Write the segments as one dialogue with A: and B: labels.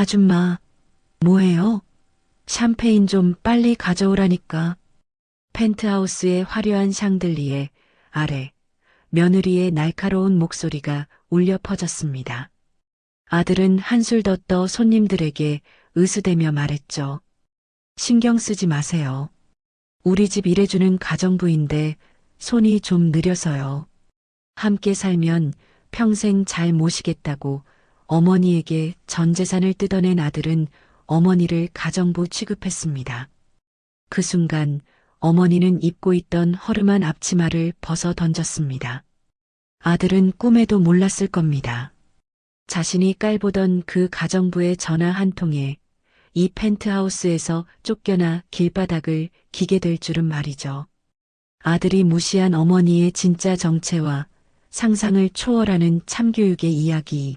A: 아줌마, 뭐해요? 샴페인 좀 빨리 가져오라니까. 펜트하우스의 화려한 샹들리에 아래 며느리의 날카로운 목소리가 울려 퍼졌습니다. 아들은 한술 더 떠 손님들에게 으스대며 말했죠. 신경 쓰지 마세요. 우리 집 일해주는 가정부인데 손이 좀 느려서요. 함께 살면 평생 잘 모시겠다고 어머니에게 전 재산을 뜯어낸 아들은 어머니를 가정부 취급했습니다. 그 순간 어머니는 입고 있던 허름한 앞치마를 벗어 던졌습니다. 아들은 꿈에도 몰랐을 겁니다. 자신이 깔보던 그 가정부의 전화 한 통에 이 펜트하우스에서 쫓겨나 길바닥을 기게 될 줄은 말이죠. 아들이 무시한 어머니의 진짜 정체와 상상을 초월하는 참교육의 이야기.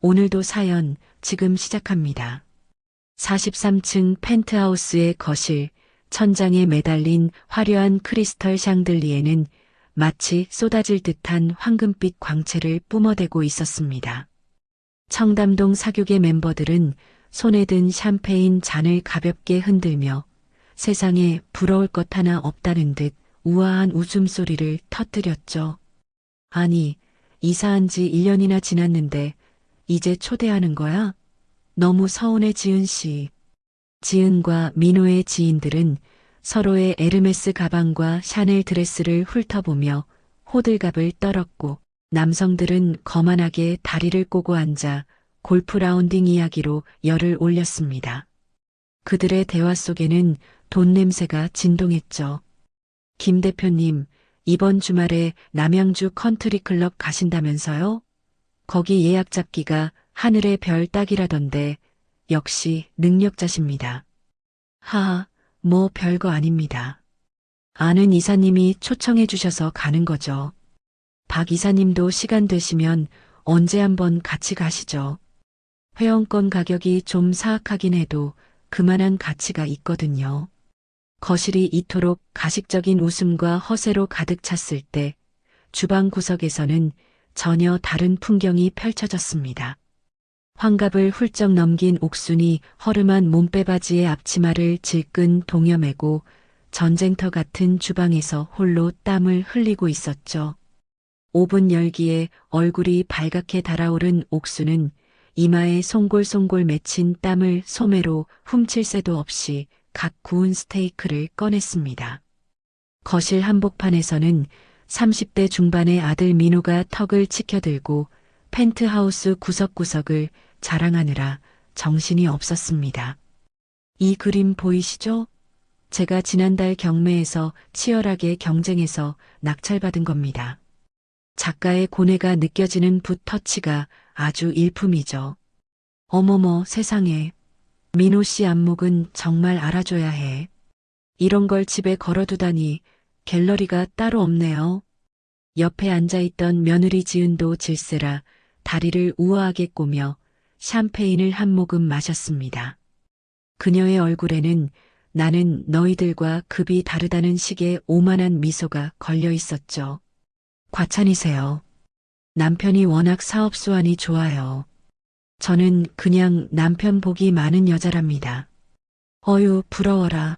A: 오늘도 사연 지금 시작합니다. 43층 펜트하우스의 거실, 천장에 매달린 화려한 크리스털 샹들리에는 마치 쏟아질 듯한 황금빛 광채를 뿜어대고 있었습니다. 청담동 사교계 멤버들은 손에 든 샴페인 잔을 가볍게 흔들며 세상에 부러울 것 하나 없다는 듯 우아한 웃음소리를 터뜨렸죠. 아니, 이사한 지 1년이나 지났는데 이제 초대하는 거야? 너무 서운해 지은 씨. 지은과 민호의 지인들은 서로의 에르메스 가방과 샤넬 드레스를 훑어보며 호들갑을 떨었고 남성들은 거만하게 다리를 꼬고 앉아 골프 라운딩 이야기로 열을 올렸습니다. 그들의 대화 속에는 돈 냄새가 진동했죠. 김 대표님, 이번 주말에 남양주 컨트리클럽 가신다면서요? 거기 예약 잡기가 하늘의 별 따기라던데 역시 능력자십니다. 하하, 뭐 별거 아닙니다. 아는 이사님이 초청해 주셔서 가는 거죠. 박 이사님도 시간 되시면 언제 한번 같이 가시죠. 회원권 가격이 좀 사악하긴 해도 그만한 가치가 있거든요. 거실이 이토록 가식적인 웃음과 허세로 가득 찼을 때 주방 구석에서는 전혀 다른 풍경이 펼쳐졌습니다. 환갑을 훌쩍 넘긴 옥순이 허름한 몸빼바지의 앞치마를 질끈 동여매고 전쟁터 같은 주방에서 홀로 땀을 흘리고 있었죠. 오븐 열기에 얼굴이 발갛게 달아오른 옥수는 이마에 송골송골 맺힌 땀을 소매로 훔칠 새도 없이 각 구운 스테이크를 꺼냈습니다. 거실 한복판에서는 30대 중반의 아들 민호가 턱을 치켜들고 펜트하우스 구석구석을 자랑하느라 정신이 없었습니다. 이 그림 보이시죠? 제가 지난달 경매에서 치열하게 경쟁해서 낙찰받은 겁니다. 작가의 고뇌가 느껴지는 붓터치가 아주 일품이죠. 어머머 세상에. 민호 씨 안목은 정말 알아줘야 해. 이런 걸 집에 걸어두다니 갤러리가 따로 없네요. 옆에 앉아있던 며느리 지은도 질세라 다리를 우아하게 꼬며 샴페인을 한 모금 마셨습니다. 그녀의 얼굴에는 나는 너희들과 급이 다르다는 식의 오만한 미소가 걸려 있었죠. 과찬이세요. 남편이 워낙 사업 수완이 좋아요. 저는 그냥 남편 복이 많은 여자랍니다. 어유 부러워라.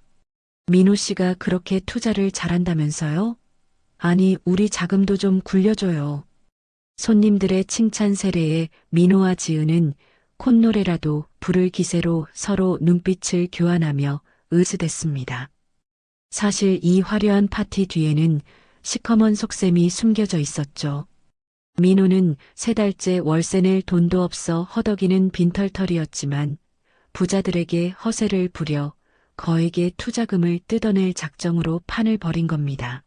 A: 민호 씨가 그렇게 투자를 잘한다면서요? 아니 우리 자금도 좀 굴려줘요. 손님들의 칭찬 세례에 민호와 지은은 콧노래라도 부를 기세로 서로 눈빛을 교환하며 으스댔습니다. 사실 이 화려한 파티 뒤에는 시커먼 속셈이 숨겨져 있었죠. 민호는 3달째 월세 낼 돈도 없어 허덕이는 빈털터리였지만 부자들에게 허세를 부려 거액의 투자금을 뜯어낼 작정으로 판을 벌인 겁니다.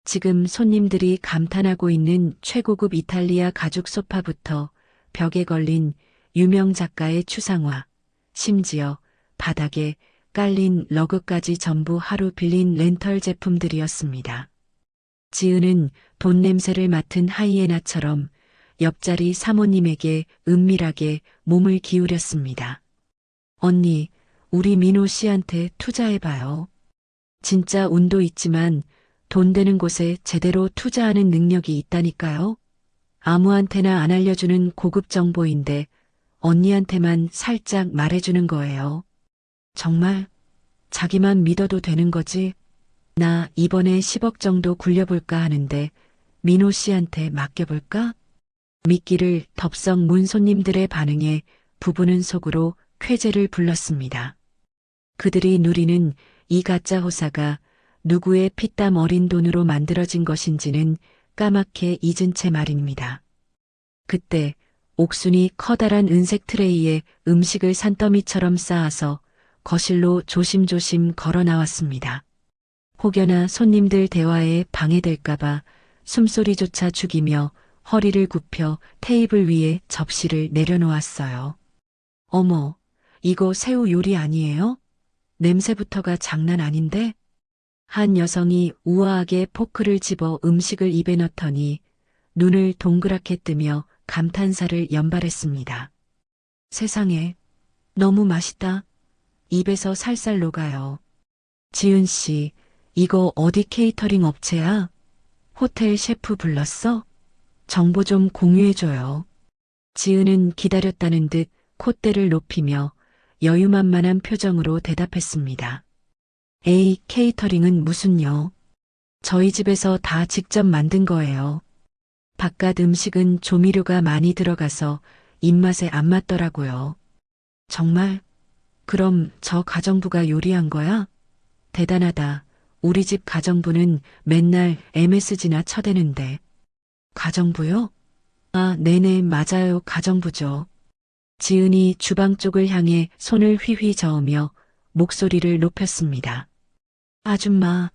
A: 지금 손님들이 감탄하고 있는 최고급 이탈리아 가죽 소파부터 벽에 걸린 유명 작가의 추상화, 심지어 바닥에 깔린 러그까지 전부 하루 빌린 렌털 제품들이었습니다. 지은은 돈 냄새를 맡은 하이에나처럼 옆자리 사모님에게 은밀하게 몸을 기울였습니다. 언니, 우리 민호 씨한테 투자해봐요. 진짜 운도 있지만 돈 되는 곳에 제대로 투자하는 능력이 있다니까요. 아무한테나 안 알려주는 고급 정보인데 언니한테만 살짝 말해주는 거예요. 정말 자기만 믿어도 되는 거지? 나 이번에 10억 정도 굴려볼까 하는데 민호 씨한테 맡겨볼까? 미끼를 덥석 문 손님들의 반응에 부부는 속으로 쾌재를 불렀습니다. 그들이 누리는 이 가짜 호사가 누구의 피땀 어린 돈으로 만들어진 것인지는 까맣게 잊은 채 말입니다. 그때 옥순이 커다란 은색 트레이에 음식을 산더미처럼 쌓아서 거실로 조심조심 걸어 나왔습니다. 혹여나 손님들 대화에 방해될까봐 숨소리조차 죽이며 허리를 굽혀 테이블 위에 접시를 내려놓았어요. 어머, 이거 새우 요리 아니에요? 냄새부터가 장난 아닌데? 한 여성이 우아하게 포크를 집어 음식을 입에 넣더니 눈을 동그랗게 뜨며 감탄사를 연발했습니다. 세상에, 너무 맛있다. 입에서 살살 녹아요. 지은 씨, 이거 어디 케이터링 업체야? 호텔 셰프 불렀어? 정보 좀 공유해줘요. 지은은 기다렸다는 듯 콧대를 높이며 여유만만한 표정으로 대답했습니다. 에이, 케이터링은 무슨요? 저희 집에서 다 직접 만든 거예요. 바깥 음식은 조미료가 많이 들어가서 입맛에 안 맞더라고요. 정말? 그럼 저 가정부가 요리한 거야? 대단하다. 우리 집 가정부는 맨날 MSG나 쳐대는데. 가정부요? 아, 네네, 맞아요. 가정부죠. 지은이 주방 쪽을 향해 손을 휘휘 저으며 목소리를 높였습니다. 아줌마,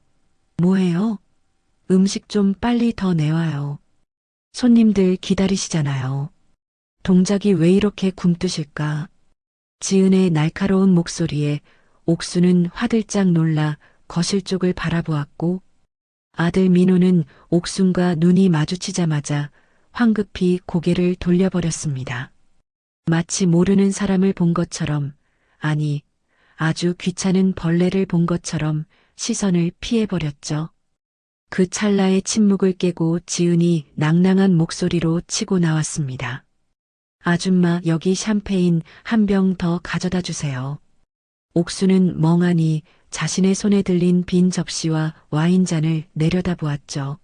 A: 뭐해요? 음식 좀 빨리 더 내와요. 손님들 기다리시잖아요. 동작이 왜 이렇게 굼뜨실까? 지은의 날카로운 목소리에 옥수는 화들짝 놀라 거실 쪽을 바라보았고 아들 민호는 옥순과 눈이 마주치자마자 황급히 고개를 돌려버렸습니다. 마치 모르는 사람을 본 것처럼, 아니, 아주 귀찮은 벌레를 본 것처럼 시선을 피해버렸죠. 그 찰나의 침묵을 깨고 지은이 낭낭한 목소리로 치고 나왔습니다. 아줌마, 여기 샴페인 한 병 더 가져다 주세요. 옥수는 멍하니 자신의 손에 들린 빈 접시와 와인잔을 내려다보았죠.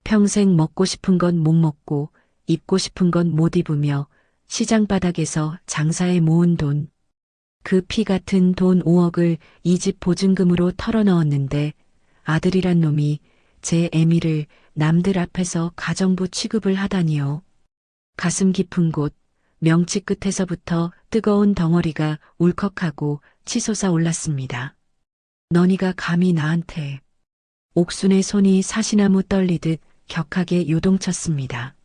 A: 평생 먹고 싶은 건 못 먹고 입고 싶은 건 못 입으며 시장 바닥에서 장사해 모은 돈. 그 피 같은 돈 5억을 이 집 보증금으로 털어넣었는데 아들이란 놈이 제 애미를 남들 앞에서 가정부 취급을 하다니요. 가슴 깊은 곳, 명치 끝에서부터 뜨거운 덩어리가 울컥하고 치솟아 올랐습니다. 너니가 감히 나한테. 옥순의 손이 사시나무 떨리듯 격하게 요동쳤습니다.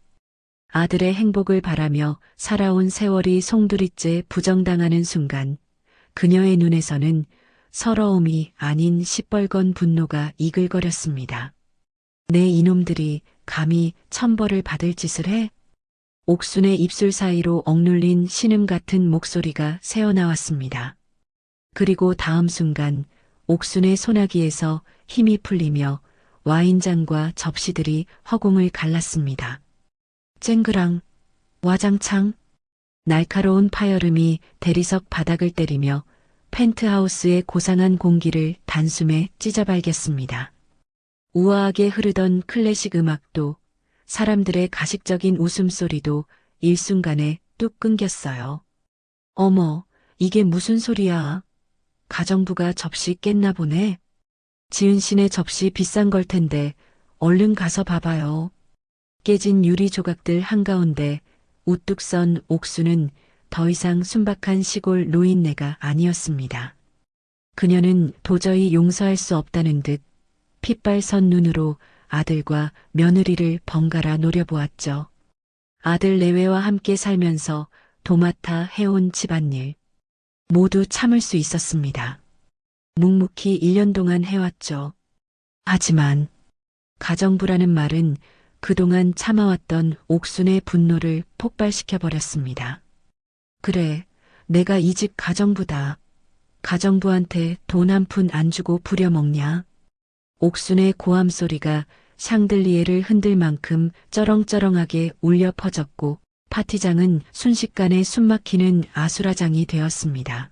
A: 아들의 행복을 바라며 살아온 세월이 송두리째 부정당하는 순간 그녀의 눈에서는 서러움이 아닌 시뻘건 분노가 이글거렸습니다. 내 이놈들이 감히 천벌을 받을 짓을 해? 옥순의 입술 사이로 억눌린 신음 같은 목소리가 새어나왔습니다. 그리고 다음 순간 옥순의 소나기에서 힘이 풀리며 와인잔과 접시들이 허공을 갈랐습니다. 쨍그랑, 와장창, 날카로운 파열음이 대리석 바닥을 때리며 펜트하우스의 고상한 공기를 단숨에 찢어발겼습니다. 우아하게 흐르던 클래식 음악도 사람들의 가식적인 웃음소리도 일순간에 뚝 끊겼어요. 어머, 이게 무슨 소리야? 가정부가 접시 깼나 보네. 지은 씨네 접시 비싼 걸 텐데 얼른 가서 봐봐요. 깨진 유리 조각들 한가운데 우뚝 선 옥수는 더 이상 순박한 시골 노인네가 아니었습니다. 그녀는 도저히 용서할 수 없다는 듯 핏발선 눈으로 아들과 며느리를 번갈아 노려보았죠. 아들 내외와 함께 살면서 도맡아 해온 집안일. 모두 참을 수 있었습니다. 묵묵히 1년 동안 해왔죠. 하지만 가정부라는 말은 그동안 참아왔던 옥순의 분노를 폭발시켜버렸습니다. 그래, 내가 이 집 가정부다. 가정부한테 돈 한 푼 안 주고 부려먹냐? 옥순의 고함 소리가 샹들리에를 흔들 만큼 쩌렁쩌렁하게 울려 퍼졌고 파티장은 순식간에 숨막히는 아수라장이 되었습니다.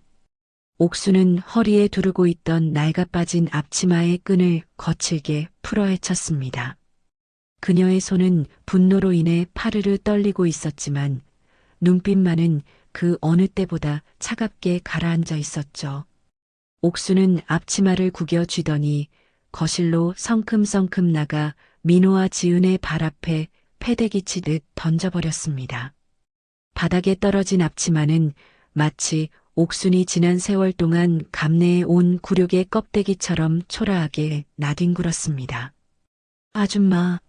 A: 옥수는 허리에 두르고 있던 낡아 빠진 앞치마의 끈을 거칠게 풀어 헤쳤습니다. 그녀의 손은 분노로 인해 파르르 떨리고 있었지만 눈빛만은 그 어느 때보다 차갑게 가라앉아 있었죠. 옥수는 앞치마를 구겨 쥐더니 거실로 성큼성큼 나가 민호와 지은의 발 앞에 패대기 치듯 던져버렸습니다. 바닥에 떨어진 앞치마는 마치 옥순이 지난 세월 동안 감내해 온 굴욕의 껍데기처럼 초라하게 나뒹굴었습니다. 아줌마,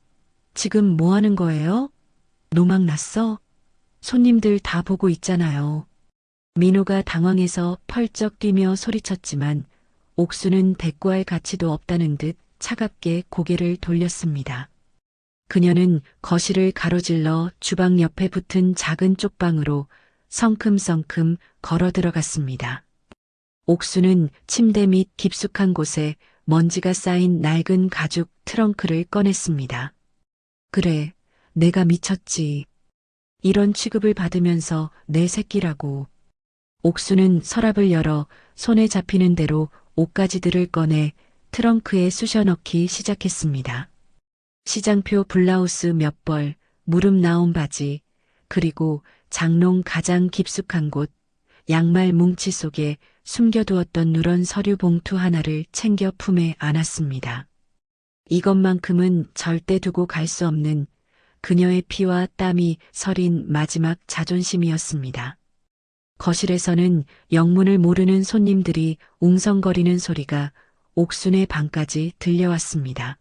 A: 지금 뭐 하는 거예요? 노막 났어? 손님들 다 보고 있잖아요. 민호가 당황해서 펄쩍 뛰며 소리쳤지만 옥수는 대꾸할 가치도 없다는 듯 차갑게 고개를 돌렸습니다. 그녀는 거실을 가로질러 주방 옆에 붙은 작은 쪽방으로 성큼성큼 걸어 들어갔습니다. 옥수는 침대 밑 깊숙한 곳에 먼지가 쌓인 낡은 가죽 트렁크를 꺼냈습니다. 그래, 내가 미쳤지. 이런 취급을 받으면서 내 새끼라고. 옥수는 서랍을 열어 손에 잡히는 대로 옷가지들을 꺼내 트렁크에 쑤셔 넣기 시작했습니다. 시장표 블라우스 몇 벌, 무릎 나온 바지, 그리고 장롱 가장 깊숙한 곳, 양말 뭉치 속에 숨겨두었던 누런 서류 봉투 하나를 챙겨 품에 안았습니다. 이것만큼은 절대 두고 갈 수 없는 그녀의 피와 땀이 서린 마지막 자존심이었습니다. 거실에서는 영문을 모르는 손님들이 웅성거리는 소리가 옥순의 방까지 들려왔습니다.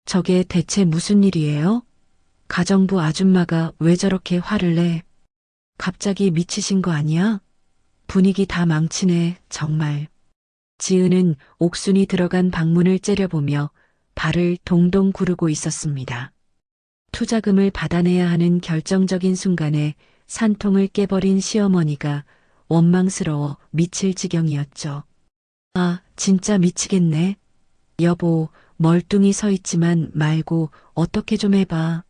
A: 저게 대체 무슨 일이에요? 가정부 아줌마가 왜 저렇게 화를 내? 갑자기 미치신 거 아니야? 분위기 다 망치네, 정말. 지은은 옥순이 들어간 방문을 째려보며 발을 동동 구르고 있었습니다. 투자금을 받아내야 하는 결정적인 순간에 산통을 깨버린 시어머니가 원망스러워 미칠 지경이었죠. 아, 진짜 미치겠네. 여보, 멀뚱히 서 있지만 말고 어떻게 좀 해봐.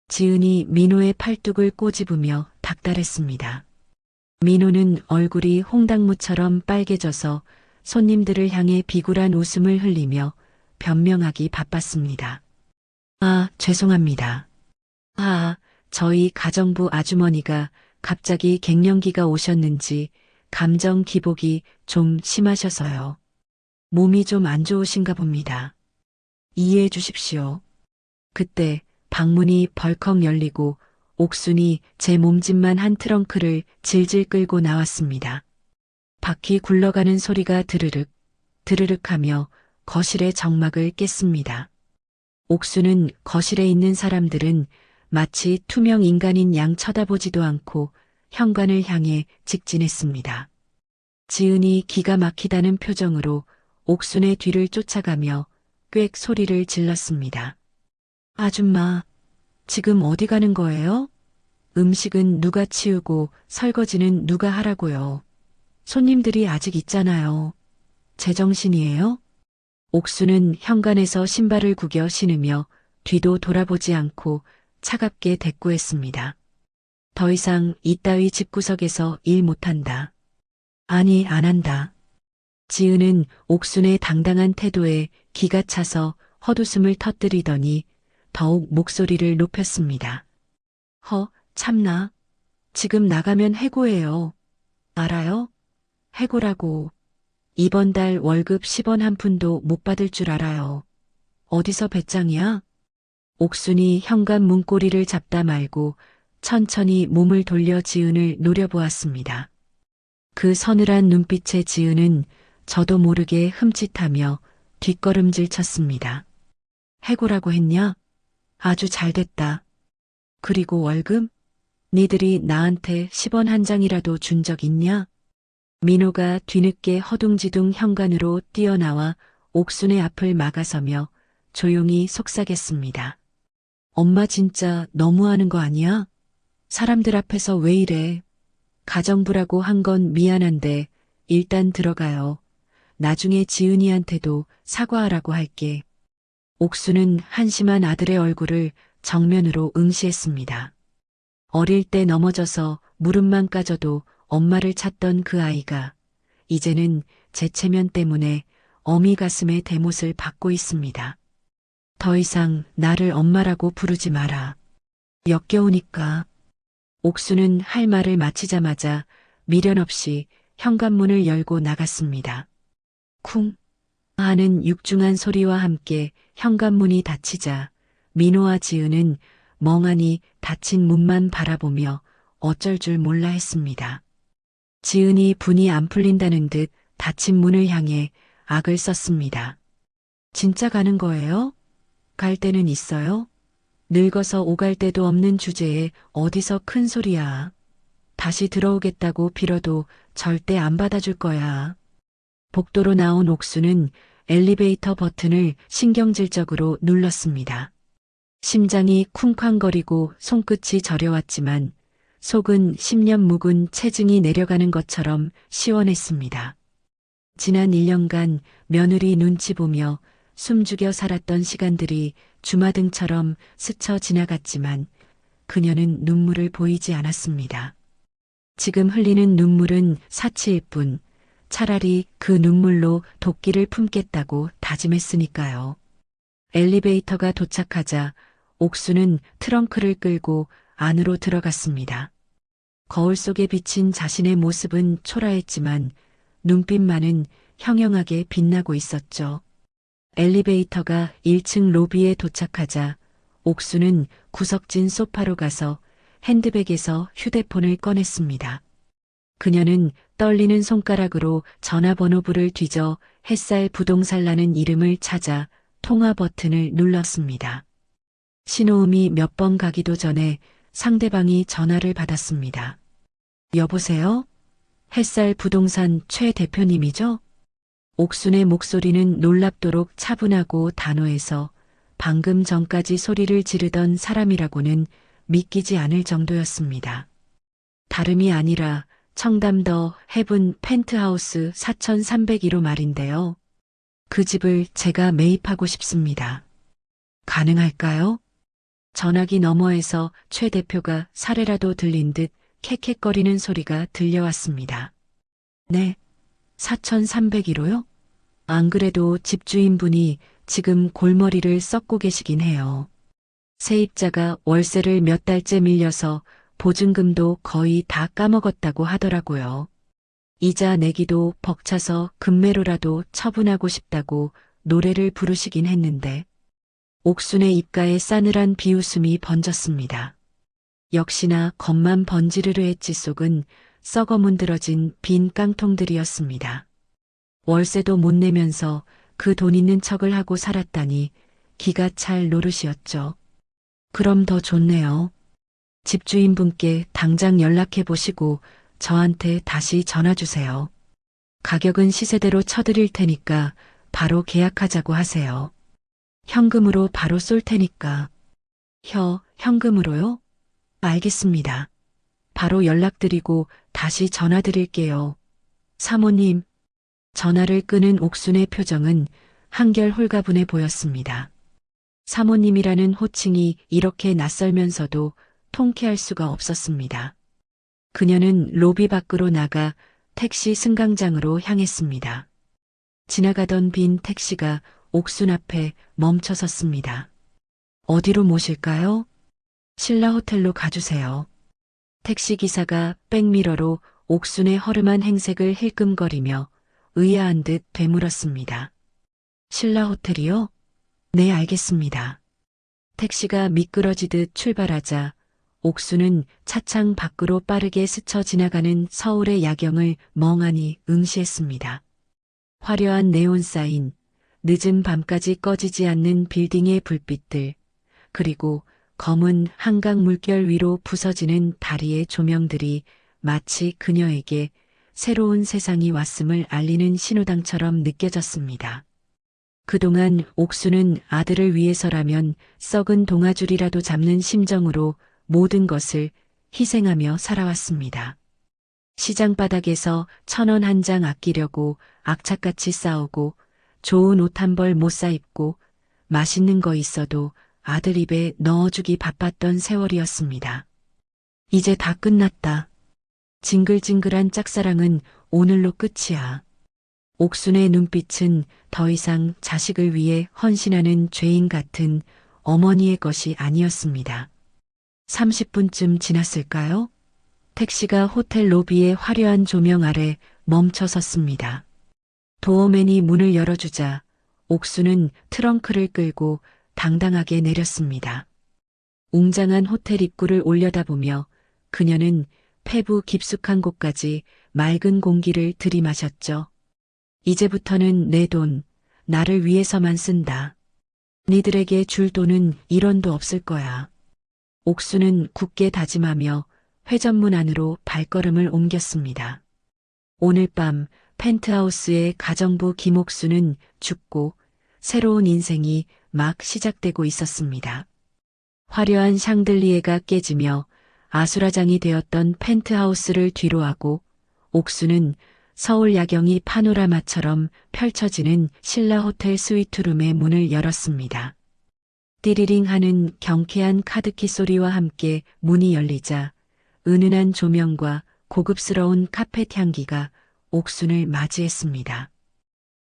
A: 지은이 민호의 팔뚝을 꼬집으며 닥달했습니다. 민호는 얼굴이 홍당무처럼 빨개져서 손님들을 향해 비굴한 웃음을 흘리며 변명하기 바빴습니다. 아, 죄송합니다. 아, 저희 가정부 아주머니가 갑자기 갱년기가 오셨는지 감정 기복이 좀 심하셔서요. 몸이 좀 안 좋으신가 봅니다. 이해해 주십시오. 그때 방문이 벌컥 열리고 옥순이 제 몸집만 한 트렁크를 질질 끌고 나왔습니다. 바퀴 굴러가는 소리가 드르륵, 드르륵 하며 거실의 정막을 깼습니다. 옥수는 거실에 있는 사람들은 마치 투명 인간인 양 쳐다보지도 않고 현관을 향해 직진했습니다. 지은이 기가 막히다는 표정으로 옥순의 뒤를 쫓아가며 꽥 소리를 질렀습니다. 아줌마, 지금 어디 가는 거예요? 음식은 누가 치우고 설거지는 누가 하라고요? 손님들이 아직 있잖아요. 제정신이에요? 옥수는 현관에서 신발을 구겨 신으며 뒤도 돌아보지 않고 차갑게 대꾸했습니다. 더 이상 이따위 집구석에서 일 못한다. 아니, 안 한다. 지은은 옥순의 당당한 태도에 기가 차서 헛웃음을 터뜨리더니 더욱 목소리를 높였습니다. 참나. 지금 나가면 해고예요. 알아요? 해고라고. 이번 달 월급 10원 한 푼도 못 받을 줄 알아요. 어디서 배짱이야? 옥순이 현관 문고리를 잡다 말고 천천히 몸을 돌려 지은을 노려보았습니다. 그 서늘한 눈빛의 지은은 저도 모르게 흠칫하며 뒷걸음질 쳤습니다. 해고라고 했냐? 아주 잘됐다. 그리고 월급? 니들이 나한테 10원 한 장이라도 준 적 있냐? 민호가 뒤늦게 허둥지둥 현관으로 뛰어나와 옥순의 앞을 막아서며 조용히 속삭였습니다. 엄마 진짜 너무하는 거 아니야? 사람들 앞에서 왜 이래? 가정부라고 한 건 미안한데 일단 들어가요. 나중에 지은이한테도 사과하라고 할게. 옥수는 한심한 아들의 얼굴을 정면으로 응시했습니다. 어릴 때 넘어져서 무릎만 까져도 엄마를 찾던 그 아이가 이제는 재채면 때문에 어미 가슴에 대못을 받고 있습니다. 더 이상 나를 엄마라고 부르지 마라. 역겨우니까. 옥수는 할 말을 마치자마자 미련 없이 현관문을 열고 나갔습니다. 쿵 하는 육중한 소리와 함께 현관문이 닫히자 민호와 지은은 멍하니 닫힌 문만 바라보며 어쩔 줄 몰라 했습니다. 지은이 분이 안 풀린다는 듯 닫힌 문을 향해 악을 썼습니다. 진짜 가는 거예요? 갈 데는 있어요? 늙어서 오갈 데도 없는 주제에 어디서 큰 소리야. 다시 들어오겠다고 빌어도 절대 안 받아줄 거야. 복도로 나온 옥수는 엘리베이터 버튼을 신경질적으로 눌렀습니다. 심장이 쿵쾅거리고 손끝이 저려왔지만 속은 10년 묵은 체증이 내려가는 것처럼 시원했습니다. 지난 1년간 며느리 눈치 보며 숨죽여 살았던 시간들이 주마등처럼 스쳐 지나갔지만 그녀는 눈물을 보이지 않았습니다. 지금 흘리는 눈물은 사치일 뿐 차라리 그 눈물로 도끼를 품겠다고 다짐했으니까요. 엘리베이터가 도착하자 옥수는 트렁크를 끌고 안으로 들어갔습니다. 거울 속에 비친 자신의 모습은 초라했지만 눈빛만은 형형하게 빛나고 있었죠. 엘리베이터가 1층 로비에 도착하자 옥수는 구석진 소파로 가서 핸드백에서 휴대폰을 꺼냈습니다. 그녀는 떨리는 손가락으로 전화번호부를 뒤져 햇살 부동산라는 이름을 찾아 통화 버튼을 눌렀습니다. 신호음이 몇 번 가기도 전에 상대방이 전화를 받았습니다. 여보세요? 햇살 부동산 최 대표님이죠? 옥순의 목소리는 놀랍도록 차분하고 단호해서 방금 전까지 소리를 지르던 사람이라고는 믿기지 않을 정도였습니다. 다름이 아니라 청담 더 헤븐 펜트하우스 4301호 말인데요. 그 집을 제가 매입하고 싶습니다. 가능할까요? 전화기 너머에서 최 대표가 사례라도 들린 듯 캑캑거리는 소리가 들려왔습니다. 네, 4301호요? 안 그래도 집주인분이 지금 골머리를 썩고 계시긴 해요. 세입자가 월세를 몇 달째 밀려서 보증금도 거의 다 까먹었다고 하더라고요. 이자 내기도 벅차서 금매로라도 처분하고 싶다고 노래를 부르시긴 했는데 옥순의 입가에 싸늘한 비웃음이 번졌습니다. 역시나 겉만 번지르르 했지 속은 썩어 문드러진 빈 깡통들이었습니다. 월세도 못 내면서 그 돈 있는 척을 하고 살았다니 기가 찰 노릇이었죠. 그럼 더 좋네요. 집주인분께 당장 연락해 보시고 저한테 다시 전화 주세요. 가격은 시세대로 쳐드릴 테니까 바로 계약하자고 하세요. 현금으로 바로 쏠 테니까. 현금으로요? 알겠습니다. 바로 연락드리고 다시 전화 드릴게요. 사모님. 전화를 끄는 옥순의 표정은 한결 홀가분해 보였습니다. 사모님이라는 호칭이 이렇게 낯설면서도 통쾌할 수가 없었습니다. 그녀는 로비 밖으로 나가 택시 승강장으로 향했습니다. 지나가던 빈 택시가 옥순 앞에 멈춰 섰습니다. 어디로 모실까요? 신라 호텔로 가주세요. 택시기사가 백미러로 옥순의 허름한 행색을 힐끔거리며 의아한 듯 되물었습니다. 신라 호텔이요? 네, 알겠습니다. 택시가 미끄러지듯 출발하자 옥수는 차창 밖으로 빠르게 스쳐 지나가는 서울의 야경을 멍하니 응시했습니다. 화려한 네온사인, 늦은 밤까지 꺼지지 않는 빌딩의 불빛들, 그리고 검은 한강 물결 위로 부서지는 다리의 조명들이 마치 그녀에게 새로운 세상이 왔음을 알리는 신호당처럼 느껴졌습니다. 그동안 옥수는 아들을 위해서라면 썩은 동아줄이라도 잡는 심정으로 모든 것을 희생하며 살아왔습니다. 시장 바닥에서 1,000원 한 장 아끼려고 악착같이 싸우고 좋은 옷 한 벌 못 사입고 맛있는 거 있어도 아들 입에 넣어주기 바빴던 세월이었습니다. 이제 다 끝났다. 징글징글한 짝사랑은 오늘로 끝이야. 옥순의 눈빛은 더 이상 자식을 위해 헌신하는 죄인 같은 어머니의 것이 아니었습니다. 30분쯤 지났을까요? 택시가 호텔 로비의 화려한 조명 아래 멈춰 섰습니다. 도어맨이 문을 열어주자 옥수는 트렁크를 끌고 당당하게 내렸습니다. 웅장한 호텔 입구를 올려다보며 그녀는 폐부 깊숙한 곳까지 맑은 공기를 들이마셨죠. 이제부터는 내 돈, 나를 위해서만 쓴다. 니들에게 줄 돈은 1원도 없을 거야. 옥수는 굳게 다짐하며 회전문 안으로 발걸음을 옮겼습니다. 오늘 밤 펜트하우스의 가정부 김옥수는 죽고 새로운 인생이 막 시작되고 있었습니다. 화려한 샹들리에가 깨지며 아수라장이 되었던 펜트하우스를 뒤로하고 옥수는 서울 야경이 파노라마처럼 펼쳐지는 신라 호텔 스위트룸의 문을 열었습니다. 띠리링 하는 경쾌한 카드키 소리와 함께 문이 열리자 은은한 조명과 고급스러운 카펫 향기가 옥순을 맞이했습니다.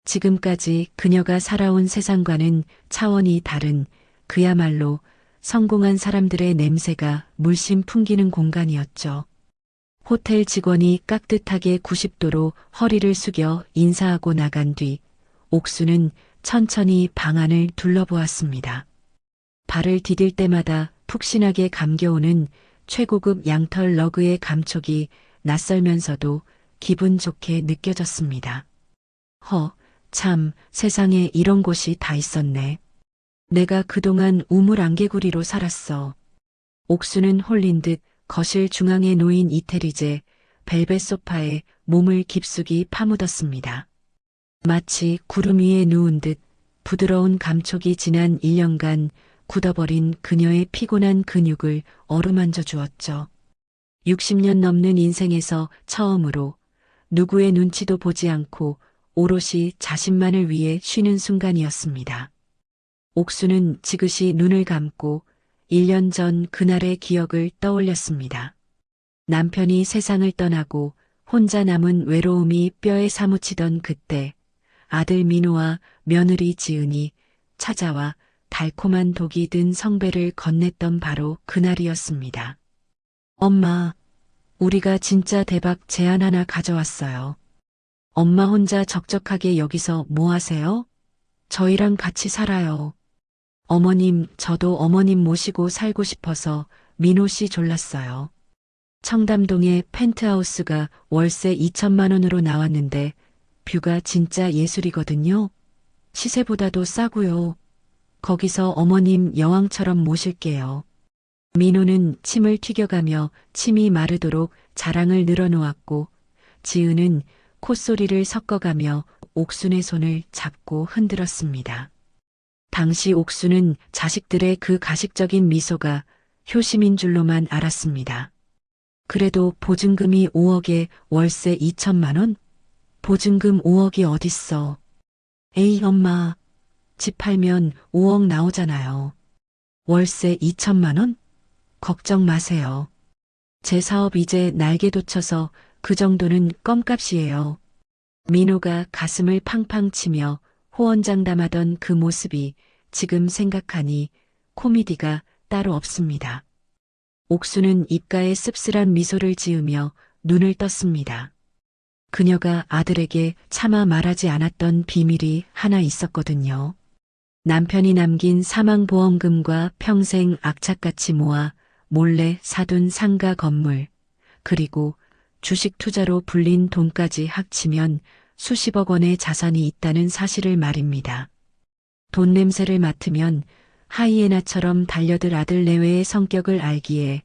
A: 지금까지 그녀가 살아온 세상과는 차원이 다른 그야말로 성공한 사람들의 냄새가 물씬 풍기는 공간이었죠. 호텔 직원이 깍듯하게 90도로 허리를 숙여 인사하고 나간 뒤 옥수는 천천히 방 안을 둘러보았습니다. 발을 디딜 때마다 푹신하게 감겨오는 최고급 양털 러그의 감촉이 낯설면서도 기분 좋게 느껴졌습니다. 참, 세상에 이런 곳이 다 있었네. 내가 그동안 우물안개구리로 살았어. 옥수는 홀린 듯 거실 중앙에 놓인 이태리제 벨벳 소파에 몸을 깊숙이 파묻었습니다. 마치 구름 위에 누운 듯 부드러운 감촉이 지난 1년간 굳어버린 그녀의 피곤한 근육을 어루만져 주었죠. 60년 넘는 인생에서 처음으로 누구의 눈치도 보지 않고 오롯이 자신만을 위해 쉬는 순간이었습니다. 옥수는 지그시 눈을 감고 1년 전 그날의 기억을 떠올렸습니다. 남편이 세상을 떠나고 혼자 남은 외로움이 뼈에 사무치던 그때 아들 민호와 며느리 지은이 찾아와 달콤한 독이 든 성배를 건넸던 바로 그날이었습니다. 엄마, 우리가 진짜 대박 제안 하나 가져왔어요. 엄마 혼자 적적하게 여기서 뭐 하세요? 저희랑 같이 살아요. 어머님, 저도 어머님 모시고 살고 싶어서 민호 씨 졸랐어요. 청담동의 펜트하우스가 월세 2천만 원으로 나왔는데 뷰가 진짜 예술이거든요. 시세보다도 싸고요. 거기서 어머님 여왕처럼 모실게요. 민호는 침을 튀겨가며 침이 마르도록 자랑을 늘어놓았고 지은은 콧소리를 섞어가며 옥순의 손을 잡고 흔들었습니다. 당시 옥수는 자식들의 그 가식적인 미소가 효심인 줄로만 알았습니다. 그래도 보증금이 5억에 월세 2천만 원? 보증금 5억이 어딨어. 에이 엄마, 집 팔면 5억 나오잖아요. 월세 2천만 원? 걱정 마세요. 제 사업 이제 날개 돋쳐서 그 정도는 껌값이에요. 민호가 가슴을 팡팡 치며 호언장담하던 그 모습이 지금 생각하니 코미디가 따로 없습니다. 옥수는 입가에 씁쓸한 미소를 지으며 눈을 떴습니다. 그녀가 아들에게 차마 말하지 않았던 비밀이 하나 있었거든요. 남편이 남긴 사망보험금과 평생 악착같이 모아 몰래 사둔 상가 건물, 그리고 주식 투자로 불린 돈까지 합치면 수십억 원의 자산이 있다는 사실을 말입니다. 돈 냄새를 맡으면 하이에나처럼 달려들 아들 내외의 성격을 알기에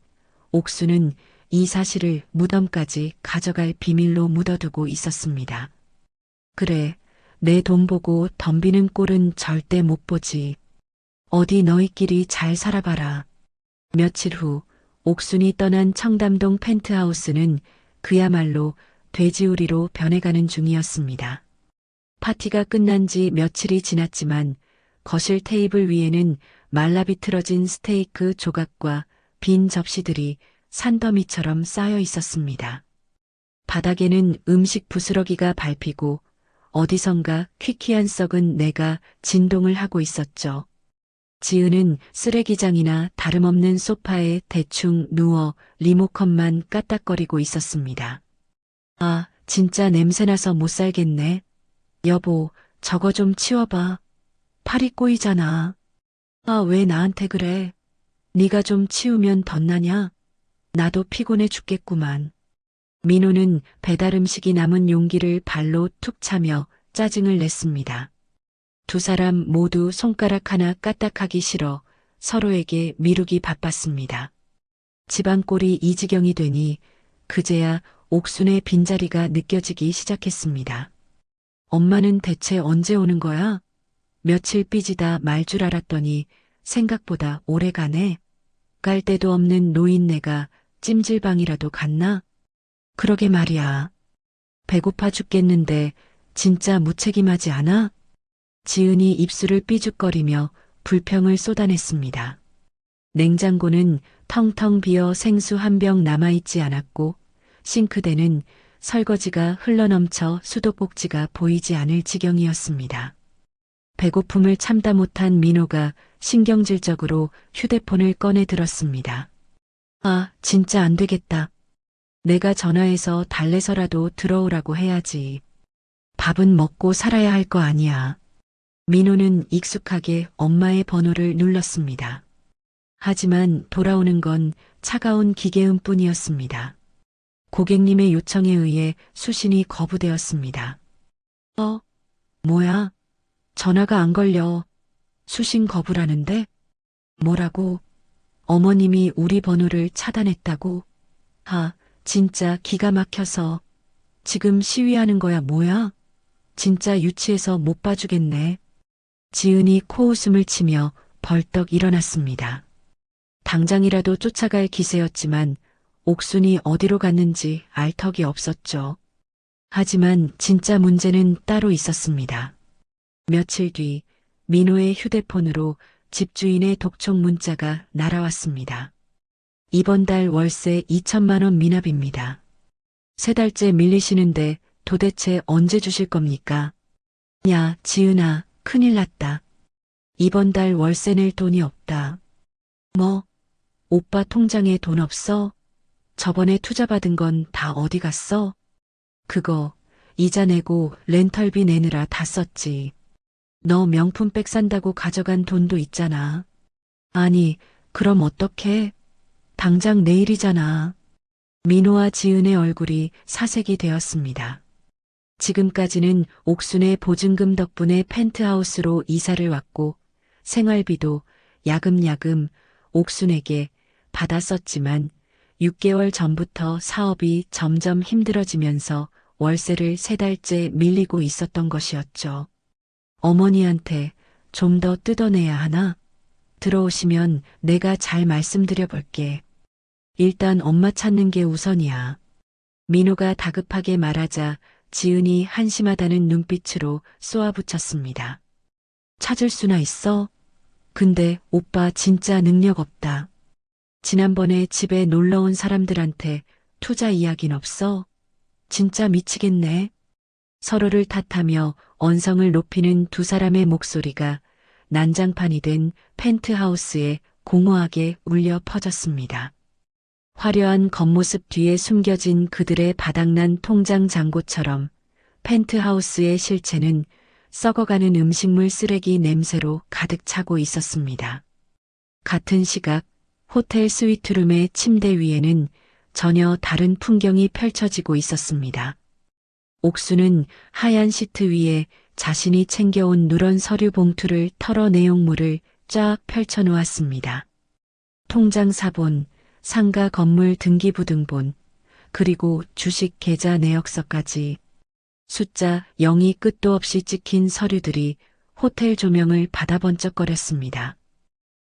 A: 옥수는 이 사실을 무덤까지 가져갈 비밀로 묻어두고 있었습니다. 그래, 내 돈 보고 덤비는 꼴은 절대 못 보지. 어디 너희끼리 잘 살아봐라. 며칠 후 옥순이 떠난 청담동 펜트하우스는 그야말로 돼지우리로 변해가는 중이었습니다. 파티가 끝난 지 며칠이 지났지만 거실 테이블 위에는 말라비틀어진 스테이크 조각과 빈 접시들이 산더미처럼 쌓여 있었습니다. 바닥에는 음식 부스러기가 밟히고 어디선가 퀴퀴한 썩은 내가 진동을 하고 있었죠. 지은은 쓰레기장이나 다름없는 소파에 대충 누워 리모컨만 까딱거리고 있었습니다. 아, 진짜 냄새나서 못 살겠네. 여보, 저거 좀 치워봐. 팔이 꼬이잖아. 아, 왜 나한테 그래? 네가 좀 치우면 덧나냐? 나도 피곤해 죽겠구만. 민호는 배달 음식이 남은 용기를 발로 툭 차며 짜증을 냈습니다. 두 사람 모두 손가락 하나 까딱하기 싫어 서로에게 미루기 바빴습니다. 집안 꼴이 이 지경이 되니 그제야 옥순의 빈자리가 느껴지기 시작했습니다. 엄마는 대체 언제 오는 거야? 며칠 삐지다 말 줄 알았더니 생각보다 오래 가네. 갈 데도 없는 노인네가 찜질방이라도 갔나? 그러게 말이야. 배고파 죽겠는데 진짜 무책임하지 않아? 지은이 입술을 삐죽거리며 불평을 쏟아냈습니다. 냉장고는 텅텅 비어 생수 한 병 남아있지 않았고 싱크대는 설거지가 흘러넘쳐 수도꼭지가 보이지 않을 지경이었습니다. 배고픔을 참다 못한 민호가 신경질적으로 휴대폰을 꺼내 들었습니다. 아, 진짜 안 되겠다. 내가 전화해서 달래서라도 들어오라고 해야지. 밥은 먹고 살아야 할 거 아니야. 민호는 익숙하게 엄마의 번호를 눌렀습니다. 하지만 돌아오는 건 차가운 기계음뿐이었습니다. 고객님의 요청에 의해 수신이 거부되었습니다. 뭐야? 전화가 안 걸려. 수신 거부라는데? 뭐라고? 어머님이 우리 번호를 차단했다고? 진짜 기가 막혀서. 지금 시위하는 거야 뭐야? 진짜 유치해서 못 봐주겠네. 지은이 코웃음을 치며 벌떡 일어났습니다. 당장이라도 쫓아갈 기세였지만 옥순이 어디로 갔는지 알 턱이 없었죠. 하지만 진짜 문제는 따로 있었습니다. 며칠 뒤 민호의 휴대폰으로 집주인의 독촉 문자가 날아왔습니다. 이번 달 월세 2천만 원 미납입니다. 3달째 밀리시는데 도대체 언제 주실 겁니까? 야, 지은아, 큰일 났다. 이번 달 월세 낼 돈이 없다. 뭐? 오빠 통장에 돈 없어? 저번에 투자 받은 건 다 어디 갔어? 그거 이자 내고 렌털비 내느라 다 썼지. 너 명품백 산다고 가져간 돈도 있잖아. 아니, 그럼 어떡해? 당장 내일이잖아. 민호와 지은의 얼굴이 사색이 되었습니다. 지금까지는 옥순의 보증금 덕분에 펜트하우스로 이사를 왔고 생활비도 야금야금 옥순에게 받아 썼지만 6개월 전부터 사업이 점점 힘들어지면서 월세를 3달째 밀리고 있었던 것이었죠. 어머니한테 좀 더 뜯어내야 하나? 들어오시면 내가 잘 말씀드려 볼게. 일단 엄마 찾는 게 우선이야. 민호가 다급하게 말하자 지은이 한심하다는 눈빛으로 쏘아붙였습니다. 찾을 수나 있어? 근데 오빠 진짜 능력 없다. 지난번에 집에 놀러 온 사람들한테 투자 이야기는 없어? 진짜 미치겠네. 서로를 탓하며 언성을 높이는 두 사람의 목소리가 난장판이 된 펜트하우스에 공허하게 울려 퍼졌습니다. 화려한 겉모습 뒤에 숨겨진 그들의 바닥난 통장 잔고처럼 펜트하우스의 실체는 썩어가는 음식물 쓰레기 냄새로 가득 차고 있었습니다. 같은 시각 호텔 스위트룸의 침대 위에는 전혀 다른 풍경이 펼쳐지고 있었습니다. 옥수는 하얀 시트 위에 자신이 챙겨온 누런 서류 봉투를 털어 내용물을 쫙 펼쳐놓았습니다. 통장 사본, 상가 건물 등기부등본, 그리고 주식 계좌 내역서까지 숫자 0이 끝도 없이 찍힌 서류들이 호텔 조명을 받아번쩍거렸습니다.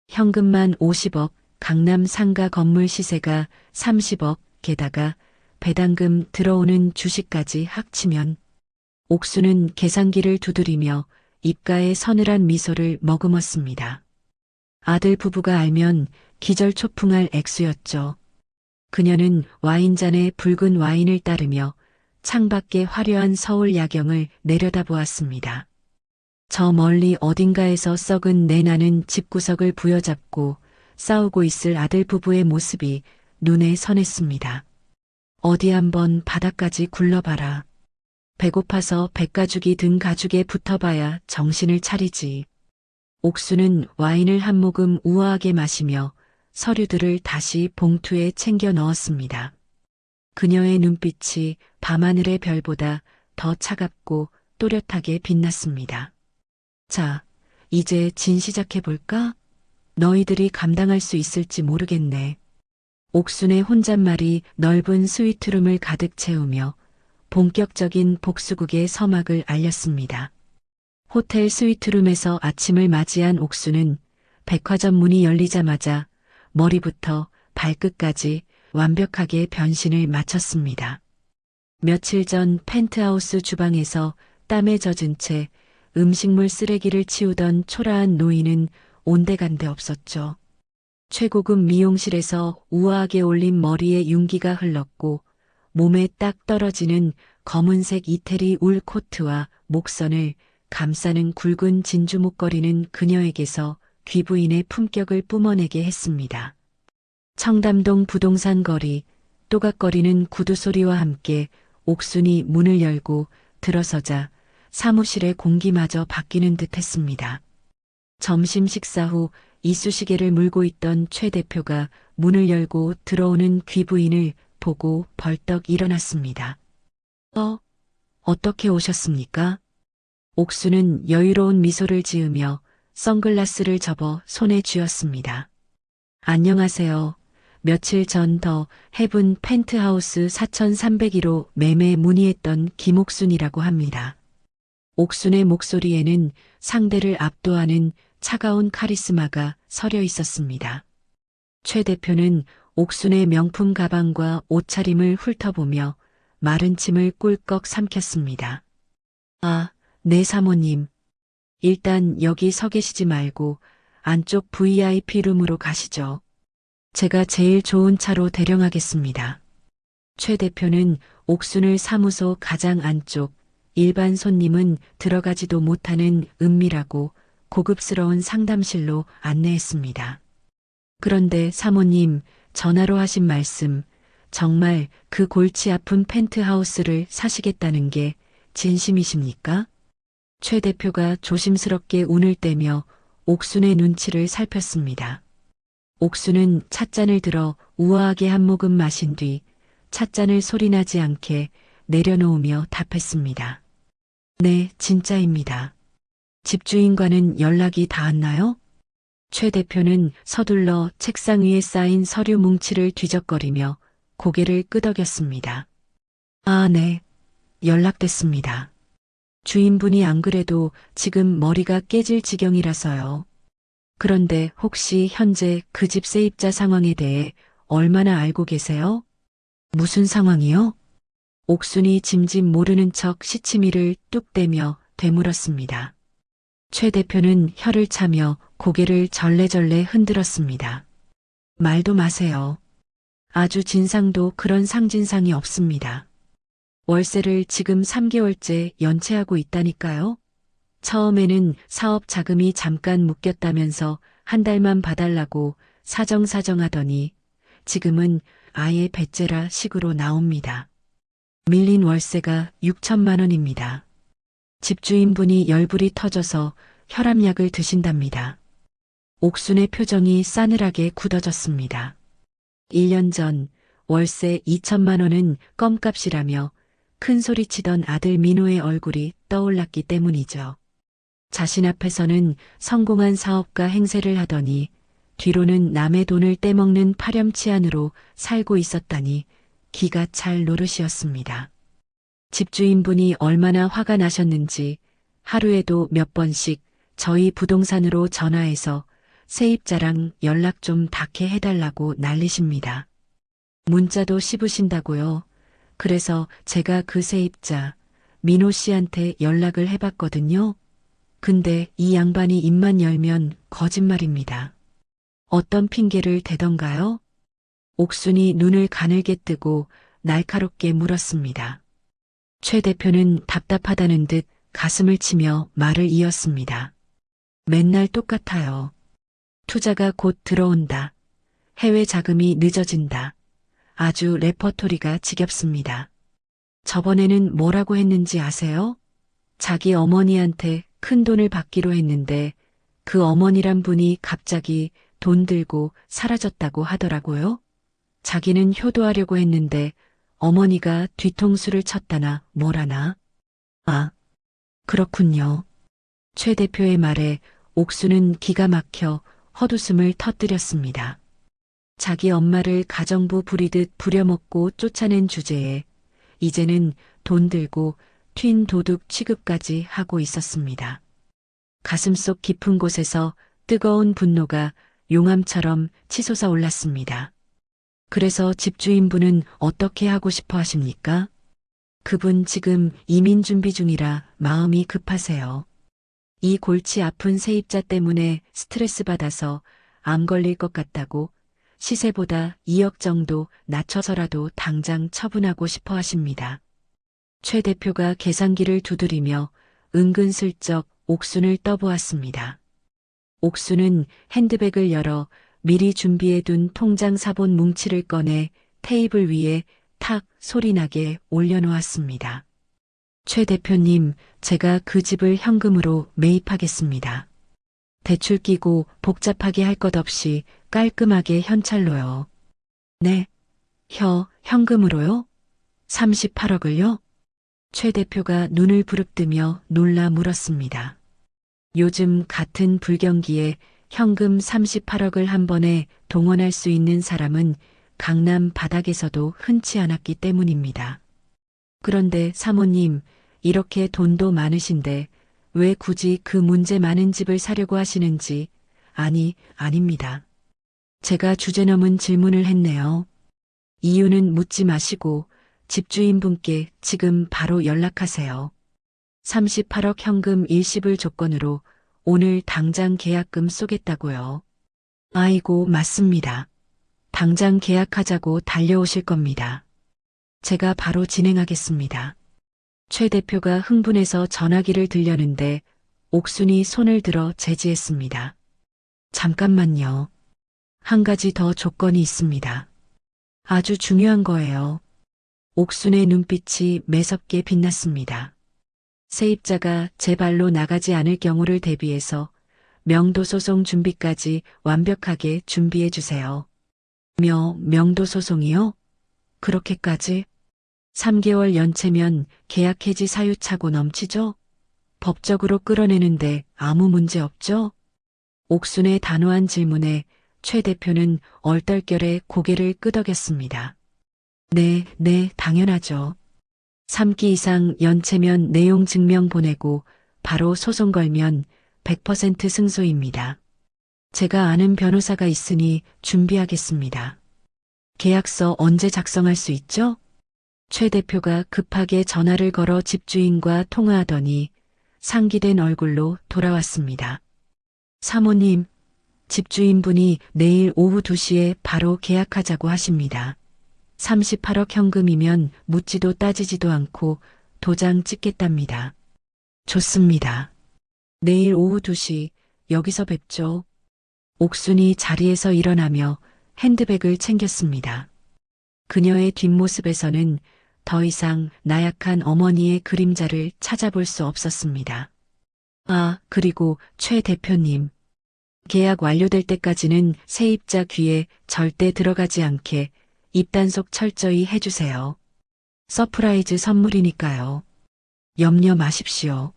A: 현금만 50억, 강남 상가 건물 시세가 30억, 게다가 배당금 들어오는 주식까지 합치면 옥수는 계산기를 두드리며 입가에 서늘한 미소를 머금었습니다. 아들 부부가 알면 기절초풍할 액수였죠. 그녀는 와인잔에 붉은 와인을 따르며 창밖의 화려한 서울 야경을 내려다보았습니다. 저 멀리 어딘가에서 썩은 내나는 집구석을 부여잡고 싸우고 있을 아들 부부의 모습이 눈에 선했습니다. 어디 한번 바닥까지 굴러봐라. 배고파서 백가죽이 든 가죽에 붙어봐야 정신을 차리지. 옥수는 와인을 한 모금 우아하게 마시며 서류들을 다시 봉투에 챙겨 넣었습니다. 그녀의 눈빛이 밤하늘의 별보다 더 차갑고 또렷하게 빛났습니다. 자, 이제 진 시작해볼까? 너희들이 감당할 수 있을지 모르겠네. 옥순의 혼잣말이 넓은 스위트룸을 가득 채우며 본격적인 복수극의 서막을 알렸습니다. 호텔 스위트룸에서 아침을 맞이한 옥수는 백화점 문이 열리자마자 머리부터 발끝까지 완벽하게 변신을 마쳤습니다. 며칠 전 펜트하우스 주방에서 땀에 젖은 채 음식물 쓰레기를 치우던 초라한 노인은 온데간데 없었죠. 최고급 미용실에서 우아하게 올린 머리에 윤기가 흘렀고 몸에 딱 떨어지는 검은색 이태리 울 코트와 목선을 감싸는 굵은 진주 목걸이는 그녀에게서 귀부인의 품격을 뿜어내게 했습니다. 청담동 부동산 거리, 또각거리는 구두 소리와 함께 옥순이 문을 열고 들어서자 사무실의 공기마저 바뀌는 듯 했습니다. 점심 식사 후 이쑤시개를 물고 있던 최 대표가 문을 열고 들어오는 귀부인을 보고 벌떡 일어났습니다. 어떻게 오셨습니까? 옥수는 여유로운 미소를 지으며 선글라스를 접어 손에 쥐었습니다. 안녕하세요. 며칠 전 더 해븐 펜트하우스 4301호 매매 문의했던 김옥순이라고 합니다. 옥순의 목소리에는 상대를 압도하는 차가운 카리스마가 서려 있었습니다. 최 대표는 옥순의 명품 가방과 옷차림을 훑어보며 마른 침을 꿀꺽 삼켰습니다. 아, 네 사모님. 일단 여기 서 계시지 말고 안쪽 VIP 룸으로 가시죠. 제가 제일 좋은 차로 대령하겠습니다. 최 대표는 옥순을 사무소 가장 안쪽, 일반 손님은 들어가지도 못하는 은밀하고 고급스러운 상담실로 안내했습니다. 그런데 사모님, 전화로 하신 말씀, 정말 그 골치 아픈 펜트하우스를 사시겠다는 게 진심이십니까? 최 대표가 조심스럽게 운을 떼며 옥순의 눈치를 살폈습니다. 옥순은 찻잔을 들어 우아하게 한 모금 마신 뒤 찻잔을 소리나지 않게 내려놓으며 답했습니다. 네, 진짜입니다. 집주인과는 연락이 닿았나요? 최 대표는 서둘러 책상 위에 쌓인 서류 뭉치를 뒤적거리며 고개를 끄덕였습니다. 아, 네. 연락됐습니다. 주인분이 안 그래도 지금 머리가 깨질 지경이라서요. 그런데 혹시 현재 그 집 세입자 상황에 대해 얼마나 알고 계세요? 무슨 상황이요? 옥순이 짐짓 모르는 척 시치미를 뚝 떼며 되물었습니다. 최 대표는 혀를 차며 고개를 절레절레 흔들었습니다. 말도 마세요. 아주 진상도 그런 상진상이 없습니다. 월세를 지금 3개월째 연체하고 있다니까요. 처음에는 사업 자금이 잠깐 묶였다면서 한 달만 봐달라고 사정사정하더니 지금은 아예 배째라 식으로 나옵니다. 밀린 월세가 6천만 원입니다. 집주인분이 열불이 터져서 혈압약을 드신답니다. 옥순의 표정이 싸늘하게 굳어졌습니다. 1년 전 월세 2천만 원은 껌값이라며 큰 소리치던 아들 민호의 얼굴이 떠올랐기 때문이죠. 자신 앞에서는 성공한 사업가 행세를 하더니 뒤로는 남의 돈을 떼먹는 파렴치한으로 살고 있었다니 기가 찰 노릇이었습니다. 집주인분이 얼마나 화가 나셨는지 하루에도 몇 번씩 저희 부동산으로 전화해서 세입자랑 연락 좀 닿게 해달라고 난리십니다. 문자도 씹으신다고요. 그래서 제가 그 세입자 민호 씨한테 연락을 해봤거든요. 근데 이 양반이 입만 열면 거짓말입니다. 어떤 핑계를 대던가요? 옥순이 눈을 가늘게 뜨고 날카롭게 물었습니다. 최 대표는 답답하다는 듯 가슴을 치며 말을 이었습니다. 맨날 똑같아요. 투자가 곧 들어온다. 해외 자금이 늦어진다. 아주 레퍼토리가 지겹습니다. 저번에는 뭐라고 했는지 아세요? 자기 어머니한테 큰 돈을 받기로 했는데 그 어머니란 분이 갑자기 돈 들고 사라졌다고 하더라고요. 자기는 효도하려고 했는데 어머니가 뒤통수를 쳤다나 뭐라나. 아, 그렇군요. 최 대표의 말에 옥수는 기가 막혀 헛웃음을 터뜨렸습니다. 자기 엄마를 가정부 부리듯 부려먹고 쫓아낸 주제에 이제는 돈 들고 튄 도둑 취급까지 하고 있었습니다. 가슴속 깊은 곳에서 뜨거운 분노가 용암처럼 치솟아 올랐습니다. 그래서 집주인분은 어떻게 하고 싶어 하십니까? 그분 지금 이민 준비 중이라 마음이 급하세요. 이 골치 아픈 세입자 때문에 스트레스 받아서 암 걸릴 것 같다고 시세보다 2억 정도 낮춰서라도 당장 처분하고 싶어 하십니다. 최 대표가 계산기를 두드리며 은근슬쩍 옥순을 떠보았습니다. 옥순은 핸드백을 열어 미리 준비해둔 통장 사본 뭉치를 꺼내 테이블 위에 탁 소리나게 올려놓았습니다. 최 대표님, 제가 그 집을 현금으로 매입하겠습니다. 대출 끼고 복잡하게 할 것 없이 깔끔하게 현찰로요. 네, 현금으로요? 38억을요? 최 대표가 눈을 부릅뜨며 놀라 물었습니다. 요즘 같은 불경기에 현금 38억을 한 번에 동원할 수 있는 사람은 강남 바닥에서도 흔치 않았기 때문입니다. 그런데 사모님, 이렇게 돈도 많으신데 왜 굳이 그 문제 많은 집을 사려고 하시는지, 아닙니다. 제가 주제넘은 질문을 했네요. 이유는 묻지 마시고 집주인분께 지금 바로 연락하세요. 38억 현금 일시불 조건으로 오늘 당장 계약금 쏘겠다고요. 아이고, 맞습니다. 당장 계약하자고 달려오실 겁니다. 제가 바로 진행하겠습니다. 최 대표가 흥분해서 전화기를 들려는데 옥순이 손을 들어 제지했습니다. 잠깐만요. 한 가지 더 조건이 있습니다. 아주 중요한 거예요. 옥순의 눈빛이 매섭게 빛났습니다. 세입자가 제 발로 나가지 않을 경우를 대비해서 명도소송 준비까지 완벽하게 준비해 주세요. 명도소송이요? 그렇게까지? 3개월 연체면 계약 해지 사유 차고 넘치죠? 법적으로 끌어내는데 아무 문제 없죠? 옥순의 단호한 질문에 최 대표는 얼떨결에 고개를 끄덕였습니다. 네, 당연하죠. 3기 이상 연체면 내용 증명 보내고 바로 소송 걸면 100% 승소입니다. 제가 아는 변호사가 있으니 준비하겠습니다. 계약서 언제 작성할 수 있죠? 최 대표가 급하게 전화를 걸어 집주인과 통화하더니 상기된 얼굴로 돌아왔습니다. 사모님, 집주인분이 내일 오후 2시에 바로 계약하자고 하십니다. 38억 현금이면 묻지도 따지지도 않고 도장 찍겠답니다. 좋습니다. 내일 오후 2시 여기서 뵙죠. 옥순이 자리에서 일어나며 핸드백을 챙겼습니다. 그녀의 뒷모습에서는 더 이상 나약한 어머니의 그림자를 찾아볼 수 없었습니다. 아, 그리고 최 대표님. 계약 완료될 때까지는 세입자 귀에 절대 들어가지 않게 입단속 철저히 해주세요. 서프라이즈 선물이니까요. 염려 마십시오.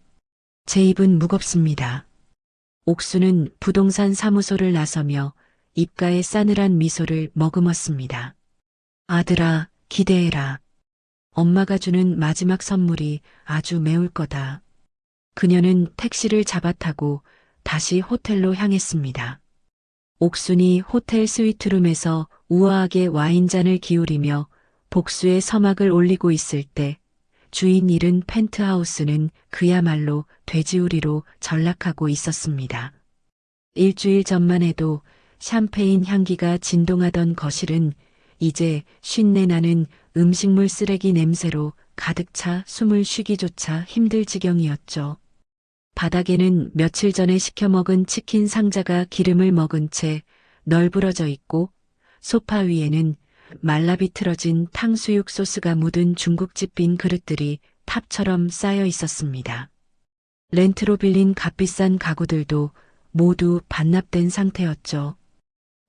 A: 제 입은 무겁습니다. 옥수는 부동산 사무소를 나서며 입가에 싸늘한 미소를 머금었습니다. 아들아, 기대해라. 엄마가 주는 마지막 선물이 아주 매울 거다. 그녀는 택시를 잡아타고 다시 호텔로 향했습니다. 옥순이 호텔 스위트룸에서 우아하게 와인잔을 기울이며 복수의 서막을 올리고 있을 때 주인 잃은 펜트하우스는 그야말로 돼지우리로 전락하고 있었습니다. 일주일 전만 해도 샴페인 향기가 진동하던 거실은 이제 쉰내 나는 음식물 쓰레기 냄새로 가득 차 숨을 쉬기조차 힘들 지경이었죠. 바닥에는 며칠 전에 시켜 먹은 치킨 상자가 기름을 머근 채 널브러져 있고 소파 위에는 말라비틀어진 탕수육 소스가 묻은 중국집 빈 그릇들이 탑처럼 쌓여 있었습니다. 렌트로 빌린 값비싼 가구들도 모두 반납된 상태였죠.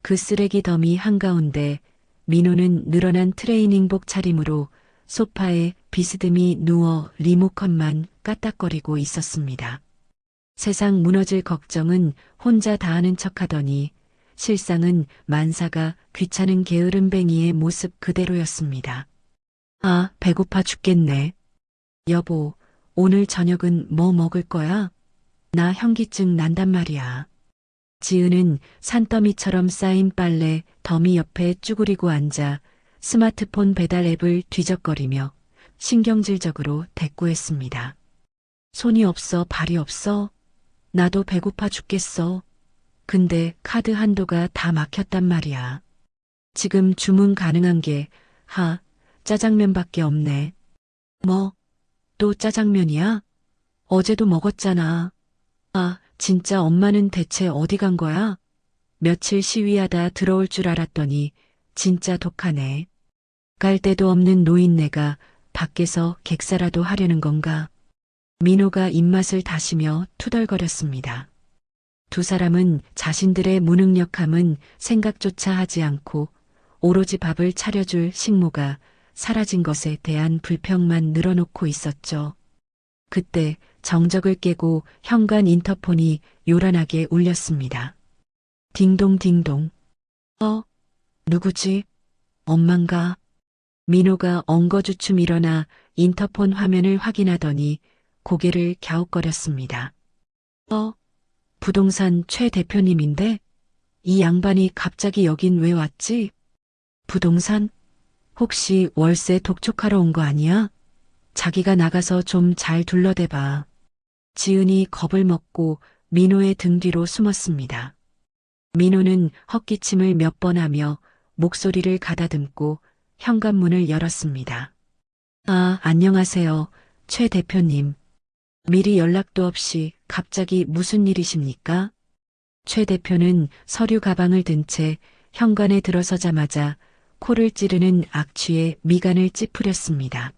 A: 그 쓰레기 더미 한가운데 민호는 늘어난 트레이닝복 차림으로 소파에 비스듬히 누워 리모컨만 까딱거리고 있었습니다. 세상 무너질 걱정은 혼자 다 하는 척하더니 실상은 만사가 귀찮은 게으름뱅이의 모습 그대로였습니다. 아, 배고파 죽겠네. 여보, 오늘 저녁은 뭐 먹을 거야? 나 현기증 난단 말이야. 지은은 산더미처럼 쌓인 빨래 더미 옆에 쭈그리고 앉아 스마트폰 배달 앱을 뒤적거리며 신경질적으로 대꾸했습니다. 손이 없어 발이 없어? 나도 배고파 죽겠어. 근데 카드 한도가 다 막혔단 말이야. 지금 주문 가능한 게 짜장면밖에 없네. 뭐? 또 짜장면이야? 어제도 먹었잖아. 아, 진짜 엄마는 대체 어디 간 거야? 며칠 시위하다 들어올 줄 알았더니 진짜 독하네. 갈 데도 없는 노인네가 밖에서 객사라도 하려는 건가? 민호가 입맛을 다시며 투덜거렸습니다. 두 사람은 자신들의 무능력함은 생각조차 하지 않고 오로지 밥을 차려줄 식모가 사라진 것에 대한 불평만 늘어놓고 있었죠. 그때 정적을 깨고 현관 인터폰이 요란하게 울렸습니다. 딩동딩동. 누구지? 엄만가? 민호가 엉거주춤 일어나 인터폰 화면을 확인하더니 고개를 갸웃거렸습니다. 부동산 최 대표님인데? 이 양반이 갑자기 여긴 왜 왔지? 부동산? 혹시 월세 독촉하러 온 거 아니야? 자기가 나가서 좀 잘 둘러대봐. 지은이 겁을 먹고 민호의 등 뒤로 숨었습니다. 민호는 헛기침을 몇 번 하며 목소리를 가다듬고 현관문을 열었습니다. 아, 안녕하세요, 최 대표님. 미리 연락도 없이 갑자기 무슨 일이십니까? 최 대표는 서류 가방을 든 채 현관에 들어서자마자 코를 찌르는 악취에 미간을 찌푸렸습니다.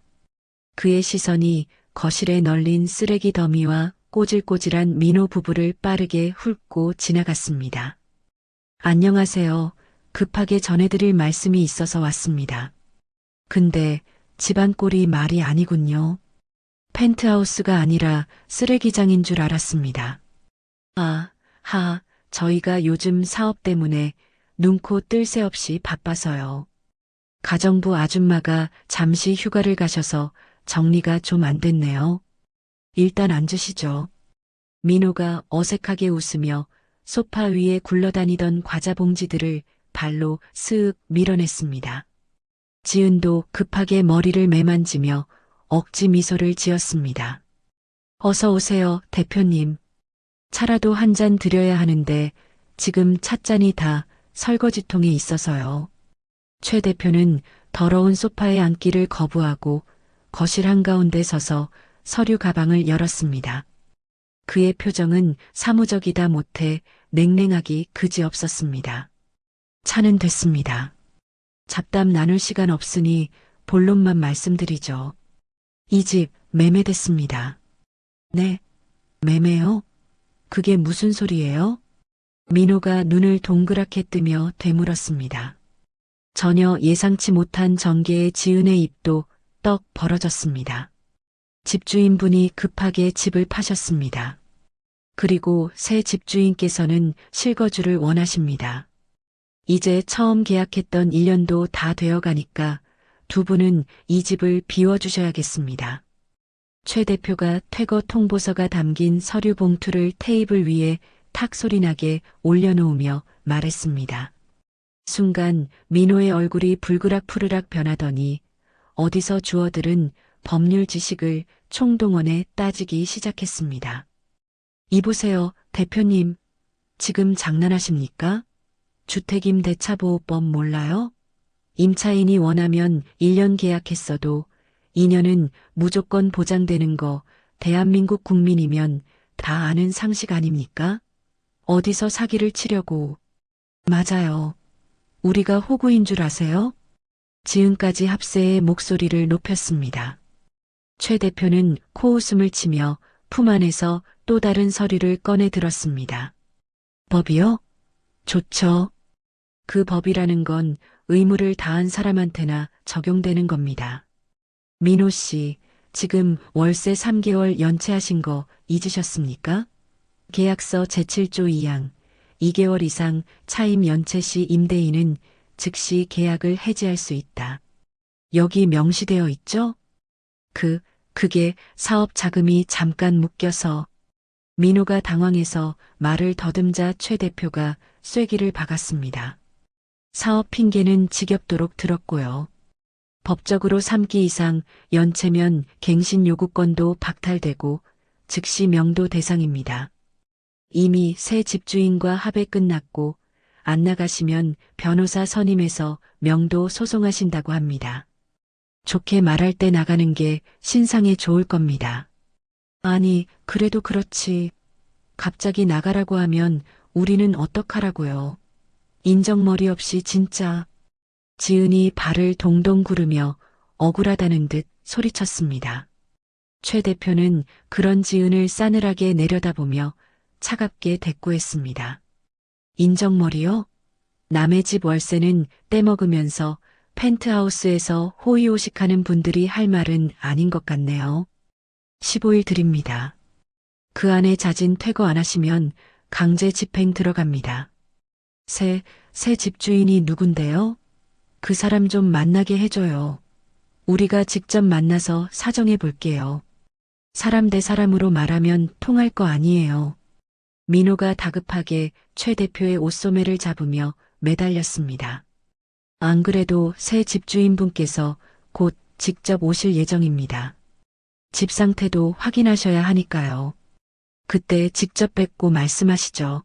A: 그의 시선이 거실에 널린 쓰레기 더미와 꼬질꼬질한 민호 부부를 빠르게 훑고 지나갔습니다. 안녕하세요. 급하게 전해드릴 말씀이 있어서 왔습니다. 근데 집안 꼴이 말이 아니군요. 펜트하우스가 아니라 쓰레기장인 줄 알았습니다. 저희가 요즘 사업 때문에 눈코 뜰 새 없이 바빠서요. 가정부 아줌마가 잠시 휴가를 가셔서 정리가 좀 안 됐네요. 일단 앉으시죠. 민호가 어색하게 웃으며 소파 위에 굴러다니던 과자 봉지들을 발로 쓱 밀어냈습니다. 지은도 급하게 머리를 매만지며 억지 미소를 지었습니다. 어서 오세요, 대표님. 차라도 한 잔 드려야 하는데 지금 찻잔이 다 설거지통에 있어서요. 최 대표는 더러운 소파에 앉기를 거부하고 거실 한가운데 서서 서류 가방을 열었습니다. 그의 표정은 사무적이다 못해 냉랭하기 그지없었습니다. 차는 됐습니다. 잡담 나눌 시간 없으니 본론만 말씀드리죠. 이 집 매매됐습니다. 네, 매매요? 그게 무슨 소리예요? 민호가 눈을 동그랗게 뜨며 되물었습니다. 전혀 예상치 못한 전개에 지은의 입도 떡 벌어졌습니다. 집주인분이 급하게 집을 파셨습니다. 그리고 새 집주인께서는 실거주를 원하십니다. 이제 처음 계약했던 1년도 다 되어 가니까 두 분은 이 집을 비워주셔야겠습니다. 최 대표가 퇴거 통보서가 담긴 서류 봉투를 테이블 위에 탁 소리나게 올려놓으며 말했습니다. 순간 민호의 얼굴이 불그락푸르락 변하더니 어디서 주어들은 법률 지식을 총동원해 따지기 시작했습니다. 이보세요, 대표님. 지금 장난하십니까? 주택임대차보호법 몰라요? 임차인이 원하면 1년 계약했어도 2년은 무조건 보장되는 거 대한민국 국민이면 다 아는 상식 아닙니까? 어디서 사기를 치려고. 맞아요. 우리가 호구인 줄 아세요? 지은까지 합세의 목소리를 높였습니다. 최 대표는 코웃음을 치며 품 안에서 또 다른 서류를 꺼내 들었습니다. 법이요? 좋죠. 그 법이라는 건 의무를 다한 사람한테나 적용되는 겁니다. 민호 씨, 지금 월세 3개월 연체하신 거 잊으셨습니까? 계약서 제7조 2항, 2개월 이상 차임 연체 시 임대인은 즉시 계약을 해지할 수 있다. 여기 명시되어 있죠? 그게 사업 자금이 잠깐 묶여서. 민호가 당황해서 말을 더듬자 최 대표가 쐐기를 박았습니다. 사업 핑계는 지겹도록 들었고요. 법적으로 3기 이상 연체면 갱신 요구권도 박탈되고 즉시 명도 대상입니다. 이미 새 집주인과 합의 끝났고 안 나가시면 변호사 선임해서 명도 소송하신다고 합니다. 좋게 말할 때 나가는 게 신상에 좋을 겁니다. 아니, 그래도 그렇지. 갑자기 나가라고 하면 우리는 어떡하라고요. 인정머리 없이 진짜. 지은이 발을 동동 구르며 억울하다는 듯 소리쳤습니다. 최 대표는 그런 지은을 싸늘하게 내려다보며 차갑게 대꾸했습니다. 인정머리요? 남의 집 월세는 떼먹으면서 펜트하우스에서 호의호식하는 분들이 할 말은 아닌 것 같네요. 15일 드립니다. 그 안에 자진 퇴거 안 하시면 강제 집행 들어갑니다. 새 집주인이 누군데요? 그 사람 좀 만나게 해줘요. 우리가 직접 만나서 사정해 볼게요. 사람 대 사람으로 말하면 통할 거 아니에요. 민호가 다급하게 최 대표의 옷소매를 잡으며 매달렸습니다. 안 그래도 새 집주인분께서 곧 직접 오실 예정입니다. 집 상태도 확인하셔야 하니까요. 그때 직접 뵙고 말씀하시죠.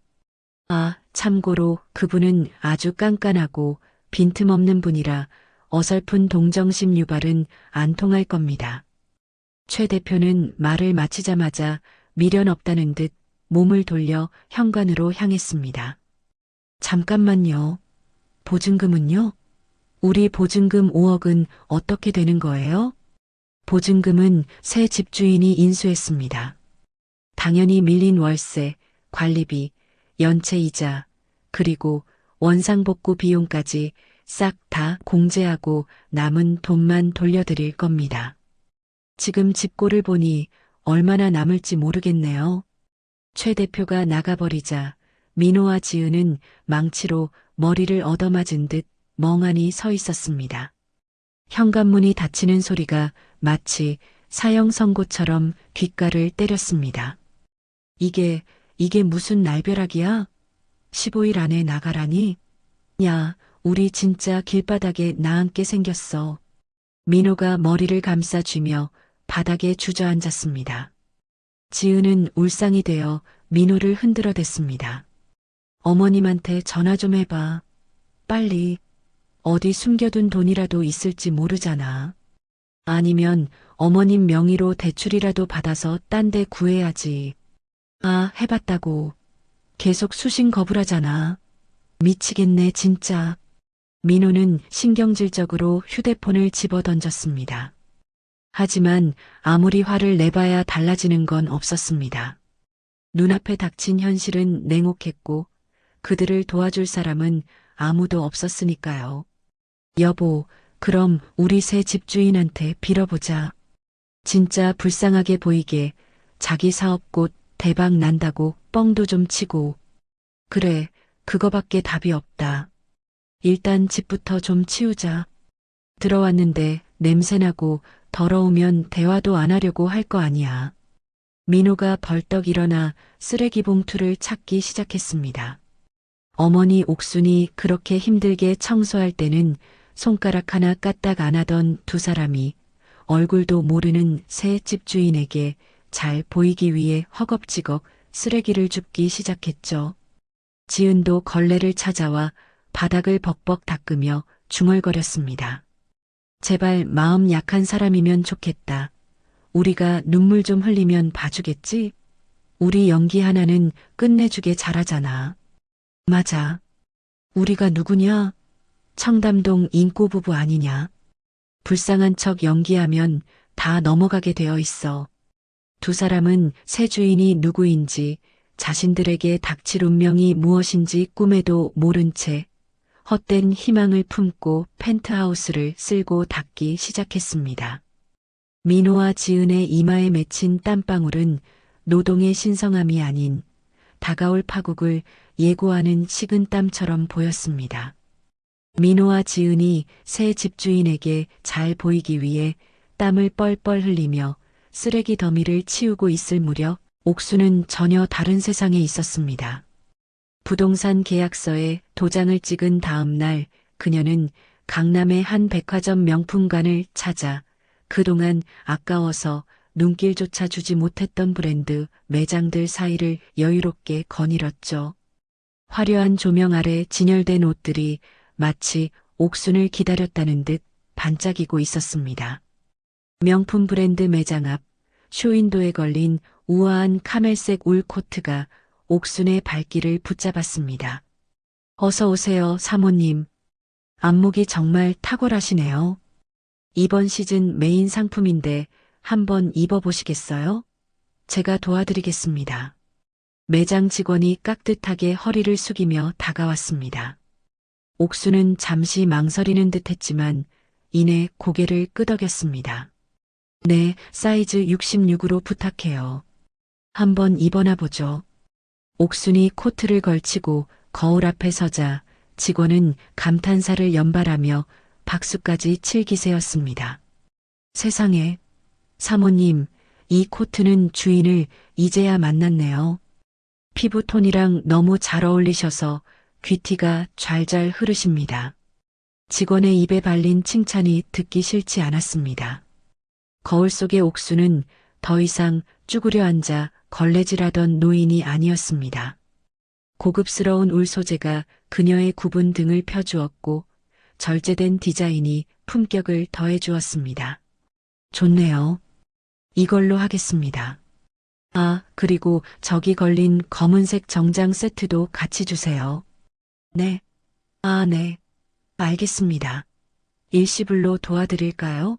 A: 아, 참고로 그분은 아주 깐깐하고 빈틈없는 분이라 어설픈 동정심 유발은 안 통할 겁니다. 최 대표는 말을 마치자마자 미련 없다는 듯 몸을 돌려 현관으로 향했습니다. 잠깐만요. 보증금은요? 우리 보증금 5억은 어떻게 되는 거예요? 보증금은 새 집주인이 인수했습니다. 당연히 밀린 월세, 관리비, 연체이자, 그리고 원상복구 비용까지 싹 다 공제하고 남은 돈만 돌려드릴 겁니다. 지금 집고를 보니 얼마나 남을지 모르겠네요. 최 대표가 나가버리자 민호와 지은은 망치로 머리를 얻어맞은 듯 멍하니 서 있었습니다. 현관문이 닫히는 소리가 마치 사형 선고처럼 귓가를 때렸습니다. 이게 무슨 날벼락이야? 15일 안에 나가라니? 야, 우리 진짜 길바닥에 나앉게 생겼어. 민호가 머리를 감싸쥐며 바닥에 주저앉았습니다. 지은은 울상이 되어 민호를 흔들어댔습니다. 어머님한테 전화 좀 해봐. 빨리. 어디 숨겨둔 돈이라도 있을지 모르잖아. 아니면 어머님 명의로 대출이라도 받아서 딴 데 구해야지. 아, 해봤다고. 계속 수신 거부라잖아. 미치겠네, 진짜. 민호는 신경질적으로 휴대폰을 집어던졌습니다. 하지만 아무리 화를 내봐야 달라지는 건 없었습니다. 눈앞에 닥친 현실은 냉혹했고 그들을 도와줄 사람은 아무도 없었으니까요. 여보, 그럼 우리 새 집주인한테 빌어보자. 진짜 불쌍하게 보이게 자기 사업 곧 대박 난다고 뻥도 좀 치고. 그래, 그거밖에 답이 없다. 일단 집부터 좀 치우자. 들어왔는데 냄새나고 더러우면 대화도 안 하려고 할 거 아니야. 민호가 벌떡 일어나 쓰레기 봉투를 찾기 시작했습니다. 어머니 옥순이 그렇게 힘들게 청소할 때는 손가락 하나 까딱 안 하던 두 사람이 얼굴도 모르는 새 집주인에게 잘 보이기 위해 허겁지겁 쓰레기를 줍기 시작했죠. 지은도 걸레를 찾아와 바닥을 벅벅 닦으며 중얼거렸습니다. 제발 마음 약한 사람이면 좋겠다. 우리가 눈물 좀 흘리면 봐주겠지? 우리 연기 하나는 끝내주게 잘하잖아. 맞아. 우리가 누구냐? 청담동 인꼬부부 아니냐? 불쌍한 척 연기하면 다 넘어가게 되어 있어. 두 사람은 새 주인이 누구인지, 자신들에게 닥칠 운명이 무엇인지 꿈에도 모른 채 헛된 희망을 품고 펜트하우스를 쓸고 닦기 시작했습니다. 민호와 지은의 이마에 맺힌 땀방울은 노동의 신성함이 아닌 다가올 파국을 예고하는 식은땀처럼 보였습니다. 민호와 지은이 새 집주인에게 잘 보이기 위해 땀을 뻘뻘 흘리며 쓰레기 더미를 치우고 있을 무렵 옥수는 전혀 다른 세상에 있었습니다. 부동산 계약서에 도장을 찍은 다음 날 그녀는 강남의 한 백화점 명품관을 찾아 그동안 아까워서 눈길조차 주지 못했던 브랜드 매장들 사이를 여유롭게 거닐었죠. 화려한 조명 아래 진열된 옷들이 마치 옥순을 기다렸다는 듯 반짝이고 있었습니다. 명품 브랜드 매장 앞 쇼윈도에 걸린 우아한 카멜색 울 코트가 옥순의 발길을 붙잡았습니다. 어서 오세요, 사모님. 안목이 정말 탁월하시네요. 이번 시즌 메인 상품인데 한번 입어보시겠어요? 제가 도와드리겠습니다. 매장 직원이 깍듯하게 허리를 숙이며 다가왔습니다. 옥수는 잠시 망설이는 듯 했지만 이내 고개를 끄덕였습니다. 네, 사이즈 66으로 부탁해요. 한번 입어나 보죠. 옥순이 코트를 걸치고 거울 앞에 서자 직원은 감탄사를 연발하며 박수까지 칠 기세였습니다. 세상에, 사모님, 이 코트는 주인을 이제야 만났네요. 피부톤이랑 너무 잘 어울리셔서 귀티가 잘잘 흐르십니다. 직원의 입에 발린 칭찬이 듣기 싫지 않았습니다. 거울 속의 옥수는 더 이상 쭈그려 앉아 걸레질하던 노인이 아니었습니다. 고급스러운 울 소재가 그녀의 굽은 등을 펴주었고 절제된 디자인이 품격을 더해주었습니다. 좋네요. 이걸로 하겠습니다. 아, 그리고 저기 걸린 검은색 정장 세트도 같이 주세요. 네. 아, 네. 알겠습니다. 일시불로 도와드릴까요?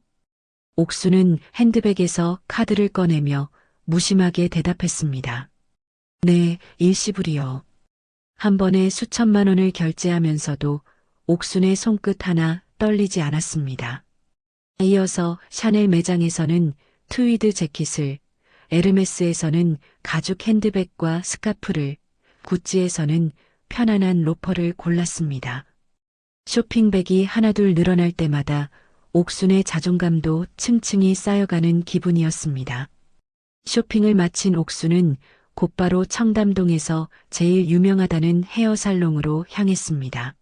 A: 옥수는 핸드백에서 카드를 꺼내며 무심하게 대답했습니다. 네, 일시불이요. 한 번에 수천만 원을 결제하면서도 옥순의 손끝 하나 떨리지 않았습니다. 이어서 샤넬 매장에서는 트위드 재킷을, 에르메스에서는 가죽 핸드백과 스카프를, 구찌에서는 편안한 로퍼를 골랐습니다. 쇼핑백이 하나둘 늘어날 때마다 옥순의 자존감도 층층이 쌓여가는 기분이었습니다. 쇼핑을 마친 옥순은 곧바로 청담동에서 제일 유명하다는 헤어살롱으로 향했습니다.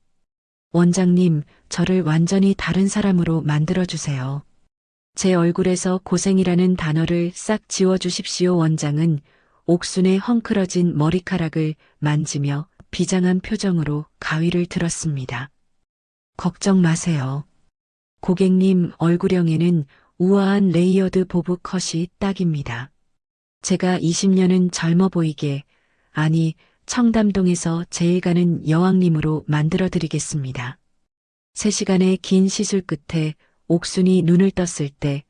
A: 원장님, 저를 완전히 다른 사람으로 만들어주세요. 제 얼굴에서 고생이라는 단어를 싹 지워주십시오. 원장은 옥순의 헝클어진 머리카락을 만지며 비장한 표정으로 가위를 들었습니다. 걱정 마세요. 고객님 얼굴형에는 우아한 레이어드 보브 컷이 딱입니다. 제가 20년은 젊어 보이게, 아니 청담동에서 제일 가는 여왕님으로 만들어드리겠습니다. 3시간의 긴 시술 끝에 옥순이 눈을 떴을 때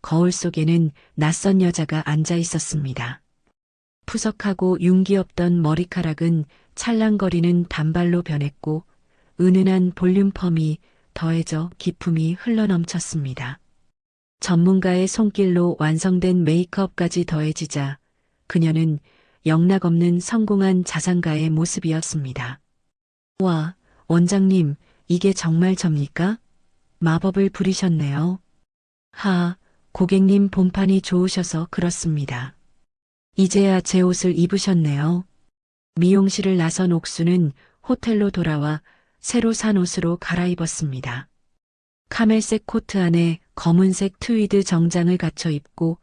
A: 거울 속에는 낯선 여자가 앉아 있었습니다. 푸석하고 윤기 없던 머리카락은 찰랑거리는 단발로 변했고 은은한 볼륨 펌이 더해져 기품이 흘러넘쳤습니다. 전문가의 손길로 완성된 메이크업까지 더해지자 그녀는 영락없는 성공한 자산가의 모습이었습니다. 와, 원장님, 이게 정말 접니까? 마법을 부리셨네요. 하, 고객님 본판이 좋으셔서 그렇습니다. 이제야 제 옷을 입으셨네요. 미용실을 나선 옥수는 호텔로 돌아와 새로 산 옷으로 갈아입었습니다. 카멜색 코트 안에 검은색 트위드 정장을 갖춰 입고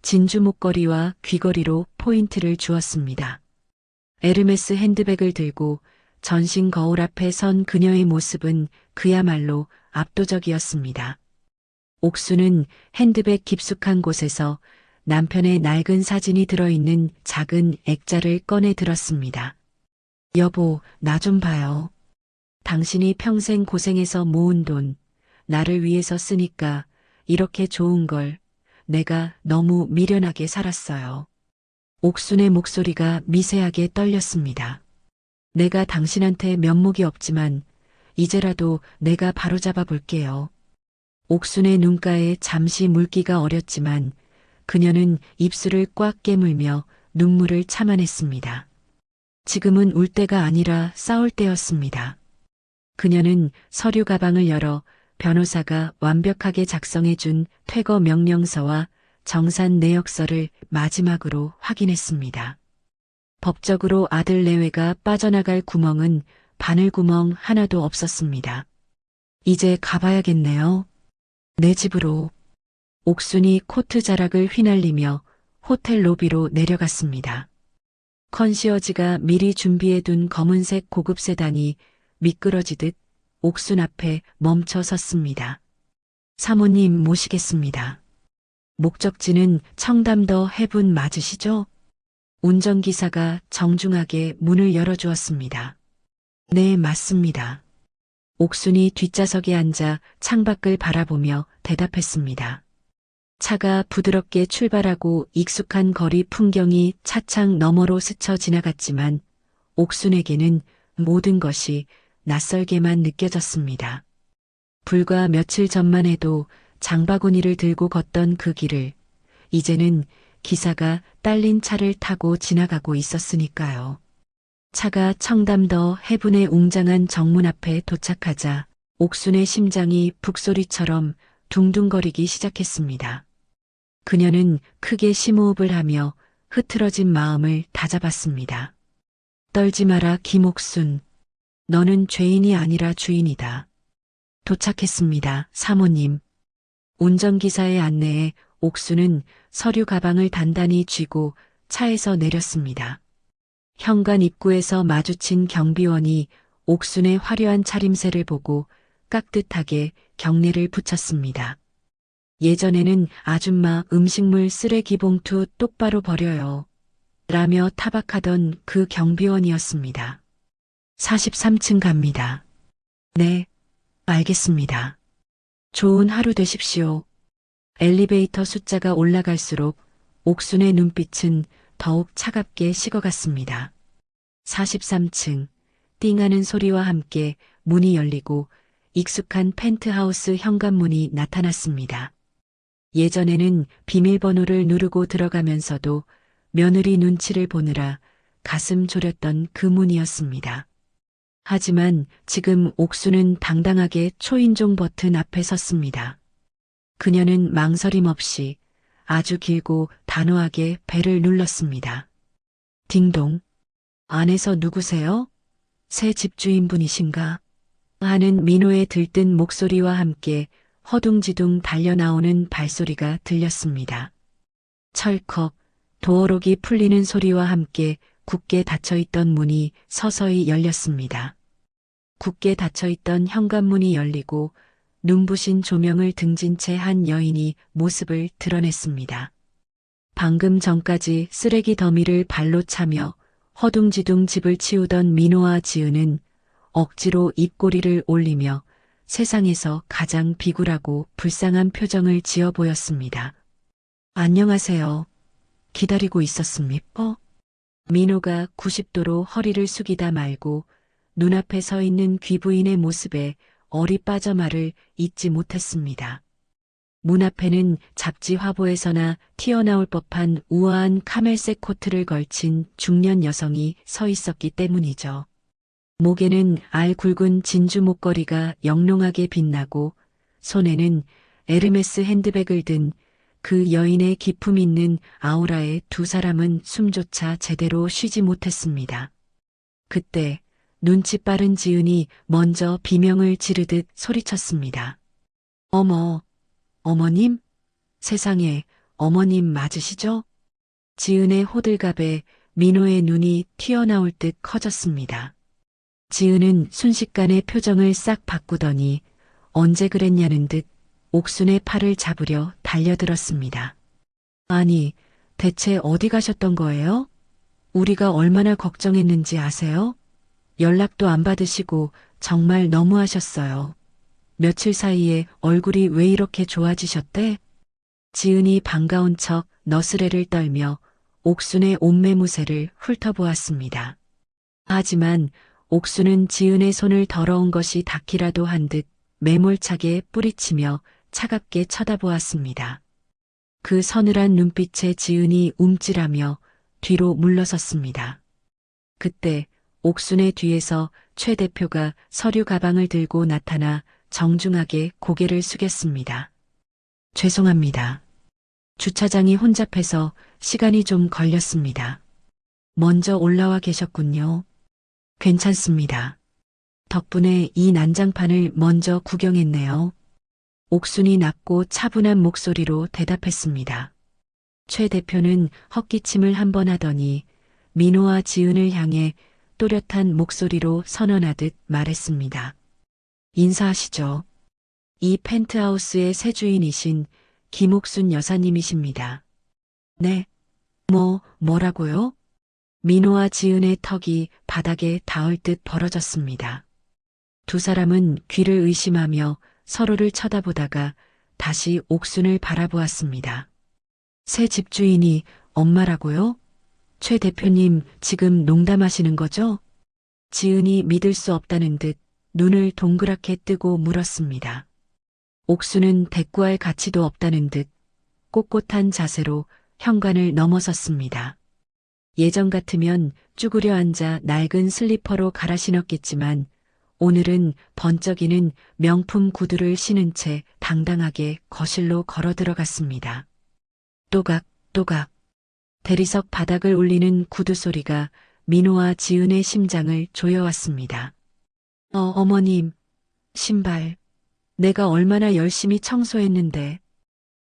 A: 진주 목걸이와 귀걸이로 포인트를 주었습니다. 에르메스 핸드백을 들고 전신 거울 앞에 선 그녀의 모습은 그야말로 압도적이었습니다. 옥수는 핸드백 깊숙한 곳에서 남편의 낡은 사진이 들어있는 작은 액자를 꺼내 들었습니다. 여보, 나 좀 봐요. 당신이 평생 고생해서 모은 돈, 나를 위해서 쓰니까 이렇게 좋은 걸 내가 너무 미련하게 살았어요. 옥순의 목소리가 미세하게 떨렸습니다. 내가 당신한테 면목이 없지만 이제라도 내가 바로잡아 볼게요. 옥순의 눈가에 잠시 물기가 어렸지만 그녀는 입술을 꽉 깨물며 눈물을 참아냈습니다. 지금은 울 때가 아니라 싸울 때였습니다. 그녀는 서류 가방을 열어 변호사가 완벽하게 작성해준 퇴거 명령서와 정산 내역서를 마지막으로 확인했습니다. 법적으로 아들 내외가 빠져나갈 구멍은 바늘구멍 하나도 없었습니다. 이제 가봐야겠네요. 내 집으로. 옥순이 코트 자락을 휘날리며 호텔 로비로 내려갔습니다. 컨시어지가 미리 준비해둔 검은색 고급 세단이 미끄러지듯 옥순 앞에 멈춰 섰습니다. 사모님 모시겠습니다. 목적지는 청담더 해분 맞으시죠? 운전기사가 정중하게 문을 열어주었습니다. 네, 맞습니다. 옥순이 뒷좌석에 앉아 창밖을 바라보며 대답했습니다. 차가 부드럽게 출발하고 익숙한 거리 풍경이 차창 너머로 스쳐 지나갔지만 옥순에게는 모든 것이 낯설게만 느껴졌습니다. 불과 며칠 전만 해도 장바구니를 들고 걷던 그 길을 이제는 기사가 딸린 차를 타고 지나가고 있었으니까요. 차가 청담더 해분의 웅장한 정문 앞에 도착하자 옥순의 심장이 북소리처럼 둥둥거리기 시작했습니다. 그녀는 크게 심호흡을 하며 흐트러진 마음을 다잡았습니다. 떨지 마라, 김옥순. 너는 죄인이 아니라 주인이다. 도착했습니다, 사모님. 운전기사의 안내에 옥순은 서류 가방을 단단히 쥐고 차에서 내렸습니다. 현관 입구에서 마주친 경비원이 옥순의 화려한 차림새를 보고 깍듯하게 경례를 붙였습니다. 예전에는 아줌마 음식물 쓰레기 봉투 똑바로 버려요. 라며 타박하던 그 경비원이었습니다. 43층 갑니다. 네, 알겠습니다. 좋은 하루 되십시오. 엘리베이터 숫자가 올라갈수록 옥순의 눈빛은 더욱 차갑게 식어갔습니다. 43층, 띵하는 소리와 함께 문이 열리고 익숙한 펜트하우스 현관문이 나타났습니다. 예전에는 비밀번호를 누르고 들어가면서도 며느리 눈치를 보느라 가슴 졸였던 그 문이었습니다. 하지만 지금 옥수는 당당하게 초인종 버튼 앞에 섰습니다. 그녀는 망설임 없이 아주 길고 단호하게 벨을 눌렀습니다. 딩동. 안에서 누구세요? 새 집주인분이신가? 하는 민호의 들뜬 목소리와 함께 허둥지둥 달려나오는 발소리가 들렸습니다. 철컥, 도어록이 풀리는 소리와 함께 굳게 닫혀있던 문이 서서히 열렸습니다. 굳게 닫혀있던 현관문이 열리고 눈부신 조명을 등진 채 한 여인이 모습을 드러냈습니다. 방금 전까지 쓰레기 더미를 발로 차며 허둥지둥 집을 치우던 민호와 지은은 억지로 입꼬리를 올리며 세상에서 가장 비굴하고 불쌍한 표정을 지어 보였습니다. 안녕하세요. 기다리고 있었습니까? 민호가 90도로 허리를 숙이다 말고 눈앞에 서 있는 귀부인의 모습에 얼이 빠져 말을 잇지 못했습니다. 문 앞에는 잡지 화보에서나 튀어나올 법한 우아한 카멜색 코트를 걸친 중년 여성이 서 있었기 때문이죠. 목에는 알 굵은 진주 목걸이가 영롱하게 빛나고 손에는 에르메스 핸드백을 든 그 여인의 기품 있는 아우라에 두 사람은 숨조차 제대로 쉬지 못했습니다. 그때 눈치 빠른 지은이 먼저 비명을 지르듯 소리쳤습니다. 어머, 어머님? 세상에, 어머님 맞으시죠? 지은의 호들갑에 민호의 눈이 튀어나올 듯 커졌습니다. 지은은 순식간에 표정을 싹 바꾸더니 언제 그랬냐는 듯 옥순의 팔을 잡으려 달려들었습니다. 아니, 대체 어디 가셨던 거예요? 우리가 얼마나 걱정했는지 아세요? 연락도 안 받으시고 정말 너무하셨어요. 며칠 사이에 얼굴이 왜 이렇게 좋아지셨대? 지은이 반가운 척 너스레를 떨며 옥순의 옷매무새를 훑어보았습니다. 하지만 옥순은 지은의 손을 더러운 것이 닿기라도 한 듯 매몰차게 뿌리치며 차갑게 쳐다보았습니다. 그 서늘한 눈빛에 지은이 움찔하며 뒤로 물러섰습니다. 그때 옥순의 뒤에서 최 대표가 서류 가방을 들고 나타나 정중하게 고개를 숙였습니다. 죄송합니다. 주차장이 혼잡해서 시간이 좀 걸렸습니다. 먼저 올라와 계셨군요. 괜찮습니다. 덕분에 이 난장판을 먼저 구경했네요. 옥순이 낮고 차분한 목소리로 대답했습니다. 최 대표는 헛기침을 한 번 하더니 민호와 지은을 향해 또렷한 목소리로 선언하듯 말했습니다. 인사하시죠. 이 펜트하우스의 새 주인이신 김옥순 여사님이십니다. 네. 뭐라고요? 민호와 지은의 턱이 바닥에 닿을 듯 벌어졌습니다. 두 사람은 귀를 의심하며 서로를 쳐다보다가 다시 옥순을 바라보았습니다. 새 집주인이 엄마라고요? 최 대표님 지금 농담하시는 거죠? 지은이 믿을 수 없다는 듯 눈을 동그랗게 뜨고 물었습니다. 옥수는 대꾸할 가치도 없다는 듯 꼿꼿한 자세로 현관을 넘어섰습니다. 예전 같으면 쭈그려 앉아 낡은 슬리퍼로 갈아 신었겠지만 오늘은 번쩍이는 명품 구두를 신은 채 당당하게 거실로 걸어 들어갔습니다. 또각또각 대리석 바닥을 울리는 구두 소리가 민호와 지은의 심장을 조여왔습니다. 어머님, 신발. 내가 얼마나 열심히 청소했는데.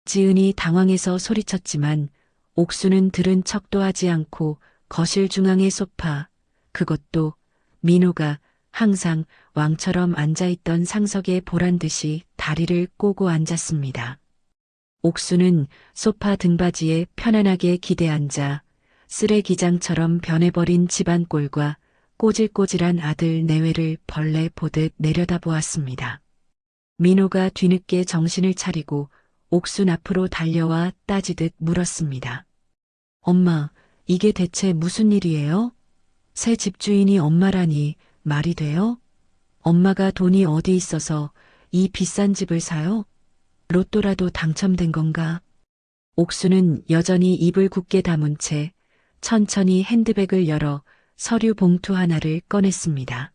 A: 지은이 당황해서 소리쳤지만 옥수는 들은 척도 하지 않고 거실 중앙의 소파, 그것도 민호가 항상 왕처럼 앉아있던 상석에 보란 듯이 다리를 꼬고 앉았습니다. 옥수는 소파 등받이에 편안하게 기대앉아 쓰레기장처럼 변해버린 집안 꼴과 꼬질꼬질한 아들 내외를 벌레 보듯 내려다보았습니다. 민호가 뒤늦게 정신을 차리고 옥순 앞으로 달려와 따지듯 물었습니다. 엄마, 이게 대체 무슨 일이에요? 새 집주인이 엄마라니 말이 돼요? 엄마가 돈이 어디 있어서 이 비싼 집을 사요? 로또라도 당첨된 건가? 옥수는 여전히 입을 굳게 다문 채 천천히 핸드백을 열어 서류 봉투 하나를 꺼냈습니다.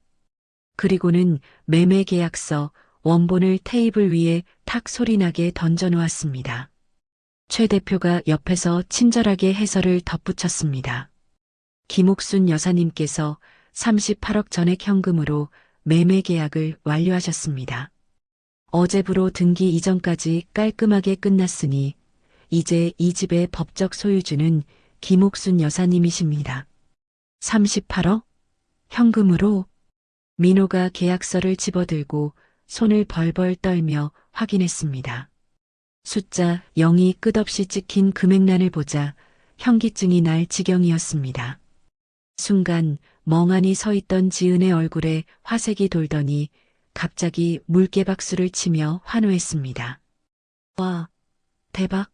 A: 그리고는 매매 계약서 원본을 테이블 위에 탁 소리나게 던져놓았습니다. 최 대표가 옆에서 친절하게 해설을 덧붙였습니다. 김옥순 여사님께서 38억 전액 현금으로 매매 계약을 완료하셨습니다. 어제부로 등기 이전까지 깔끔하게 끝났으니 이제 이 집의 법적 소유주는 김옥순 여사님이십니다. 38억? 현금으로? 민호가 계약서를 집어들고 손을 벌벌 떨며 확인했습니다. 숫자 0이 끝없이 찍힌 금액란을 보자 현기증이 날 지경이었습니다. 순간 멍하니 서 있던 지은의 얼굴에 화색이 돌더니 갑자기 물개박수를 치며 환호했습니다. 와, 대박.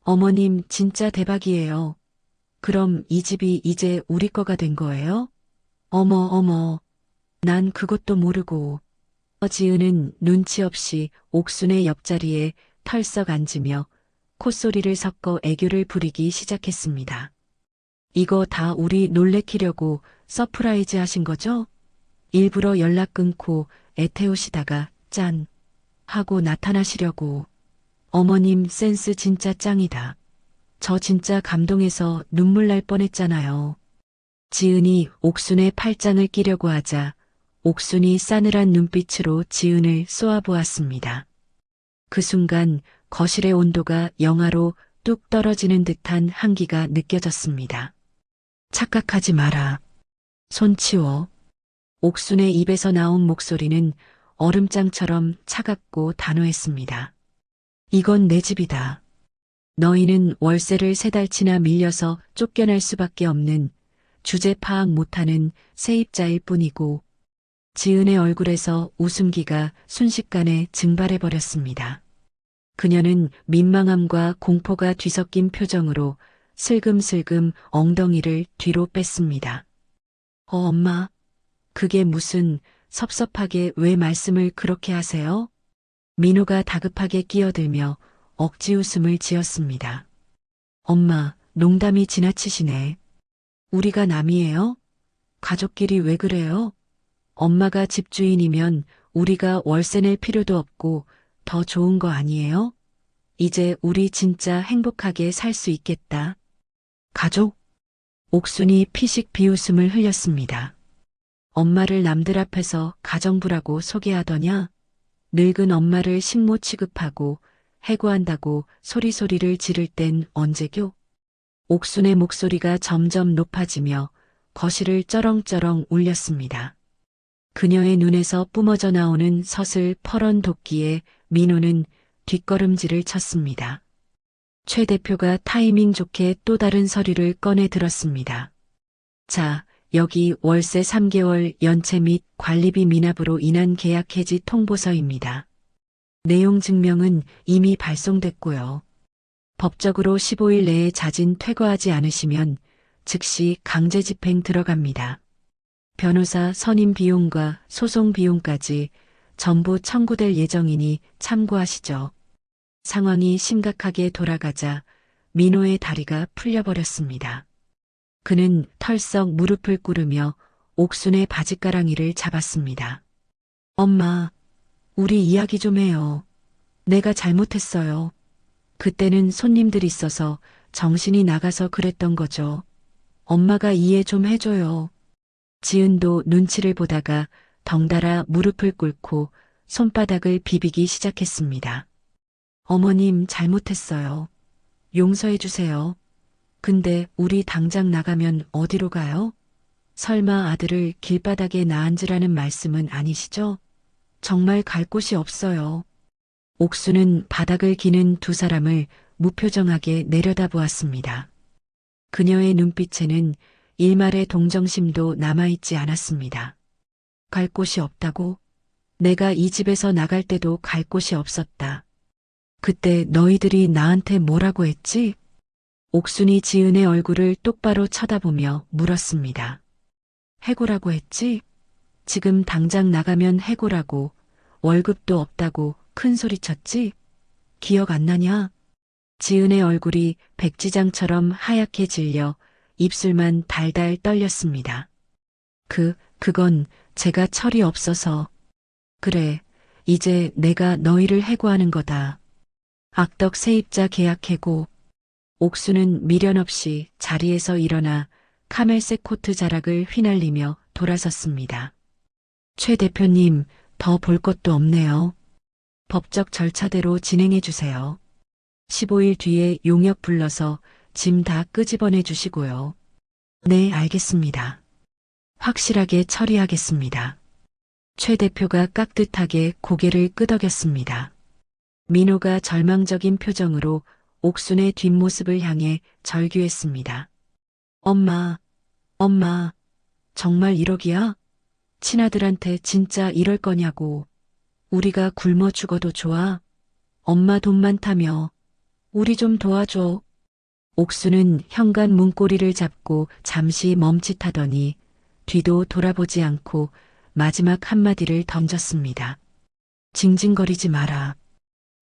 A: 어머님 진짜 대박이에요. 그럼 이 집이 이제 우리 거가 된 거예요? 어머, 난 그것도 모르고. 지은은 눈치 없이 옥순의 옆자리에 털썩 앉으며 콧소리를 섞어 애교를 부리기 시작했습니다. 이거 다 우리 놀래키려고 서프라이즈 하신 거죠? 일부러 연락 끊고 애태우시다가 짠 하고 나타나시려고. 어머님 센스 진짜 짱이다. 저 진짜 감동해서 눈물 날 뻔했잖아요. 지은이 옥순의 팔짱을 끼려고 하자 옥순이 싸늘한 눈빛으로 지은을 쏘아보았습니다. 그 순간 거실의 온도가 영하로 뚝 떨어지는 듯한 한기가 느껴졌습니다. 착각하지 마라. 손 치워. 옥순의 입에서 나온 목소리는 얼음장처럼 차갑고 단호했습니다. 이건 내 집이다. 너희는 월세를 3달치나 밀려서 쫓겨날 수밖에 없는 주제 파악 못하는 세입자일 뿐이고, 지은의 얼굴에서 웃음기가 순식간에 증발해버렸습니다. 그녀는 민망함과 공포가 뒤섞인 표정으로 슬금슬금 엉덩이를 뒤로 뺐습니다. 엄마, 그게 무슨, 섭섭하게 왜 말씀을 그렇게 하세요? 민호가 다급하게 끼어들며 억지 웃음을 지었습니다. 엄마, 농담이 지나치시네. 우리가 남이에요? 가족끼리 왜 그래요? 엄마가 집주인이면 우리가 월세 낼 필요도 없고 더 좋은 거 아니에요? 이제 우리 진짜 행복하게 살 수 있겠다. 가족? 옥순이 피식 비웃음을 흘렸습니다. 엄마를 남들 앞에서 가정부라고 소개하더냐? 늙은 엄마를 식모 취급하고 해고한다고 소리소리를 지를 땐 언제교? 옥순의 목소리가 점점 높아지며 거실을 쩌렁쩌렁 울렸습니다. 그녀의 눈에서 뿜어져 나오는 서슬 퍼런 도끼에 민호는 뒷걸음질을 쳤습니다. 최 대표가 타이밍 좋게 또 다른 서류를 꺼내 들었습니다. 자, 여기 월세 3개월 연체 및 관리비 미납으로 인한 계약 해지 통보서입니다. 내용 증명은 이미 발송됐고요. 법적으로 15일 내에 자진 퇴거하지 않으시면 즉시 강제 집행 들어갑니다. 변호사 선임 비용과 소송 비용까지 전부 청구될 예정이니 참고하시죠. 상황이 심각하게 돌아가자 민호의 다리가 풀려버렸습니다. 그는 털썩 무릎을 꿇으며 옥순의 바짓가랑이를 잡았습니다. 엄마, 우리 이야기 좀 해요. 내가 잘못했어요. 그때는 손님들이 있어서 정신이 나가서 그랬던 거죠. 엄마가 이해 좀 해줘요. 지은도 눈치를 보다가 덩달아 무릎을 꿇고 손바닥을 비비기 시작했습니다. 어머님 잘못했어요. 용서해 주세요. 근데 우리 당장 나가면 어디로 가요? 설마 아들을 길바닥에 놔앉으라는 말씀은 아니시죠? 정말 갈 곳이 없어요. 옥수는 바닥을 기는 두 사람을 무표정하게 내려다보았습니다. 그녀의 눈빛에는 일말의 동정심도 남아있지 않았습니다. 갈 곳이 없다고? 내가 이 집에서 나갈 때도 갈 곳이 없었다. 그때 너희들이 나한테 뭐라고 했지? 옥순이 지은의 얼굴을 똑바로 쳐다보며 물었습니다. 해고라고 했지? 지금 당장 나가면 해고라고, 월급도 없다고 큰 소리 쳤지? 기억 안 나냐? 지은의 얼굴이 백지장처럼 하얗게 질려 입술만 달달 떨렸습니다. 그건 제가 철이 없어서. 그래, 이제 내가 너희를 해고하는 거다. 악덕 세입자 계약 해고. 옥수는 미련 없이 자리에서 일어나 카멜색 코트 자락을 휘날리며 돌아섰습니다. 최 대표님, 더 볼 것도 없네요. 법적 절차대로 진행해 주세요. 15일 뒤에 용역 불러서 짐 다 끄집어내 주시고요. 네, 알겠습니다. 확실하게 처리하겠습니다. 최 대표가 깍듯하게 고개를 끄덕였습니다. 민호가 절망적인 표정으로 옥순의 뒷모습을 향해 절규했습니다. 엄마, 정말 1억이야? 친아들한테 진짜 이럴 거냐고. 우리가 굶어 죽어도 좋아. 엄마 돈 많다며. 우리 좀 도와줘. 옥수는 현관 문고리를 잡고 잠시 멈칫하더니 뒤도 돌아보지 않고 마지막 한마디를 던졌습니다. 징징거리지 마라.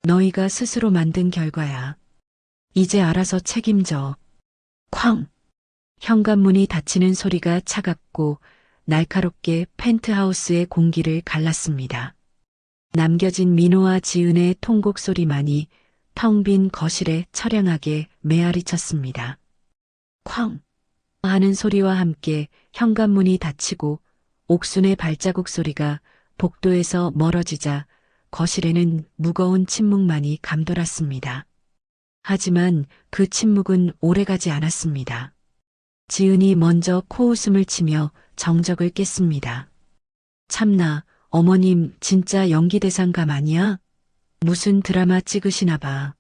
A: 너희가 스스로 만든 결과야. 이제 알아서 책임져. 쾅! 현관문이 닫히는 소리가 차갑고 날카롭게 펜트하우스의 공기를 갈랐습니다. 남겨진 민호와 지은의 통곡 소리만이 텅 빈 거실에 처량하게 메아리 쳤습니다. 쾅! 하는 소리와 함께 현관문이 닫히고 옥순의 발자국 소리가 복도에서 멀어지자 거실에는 무거운 침묵만이 감돌았습니다. 하지만 그 침묵은 오래가지 않았습니다. 지은이 먼저 코웃음을 치며 정적을 깼습니다. 참나, 어머님 진짜 연기대상감 아니야? 무슨 드라마 찍으시나 봐.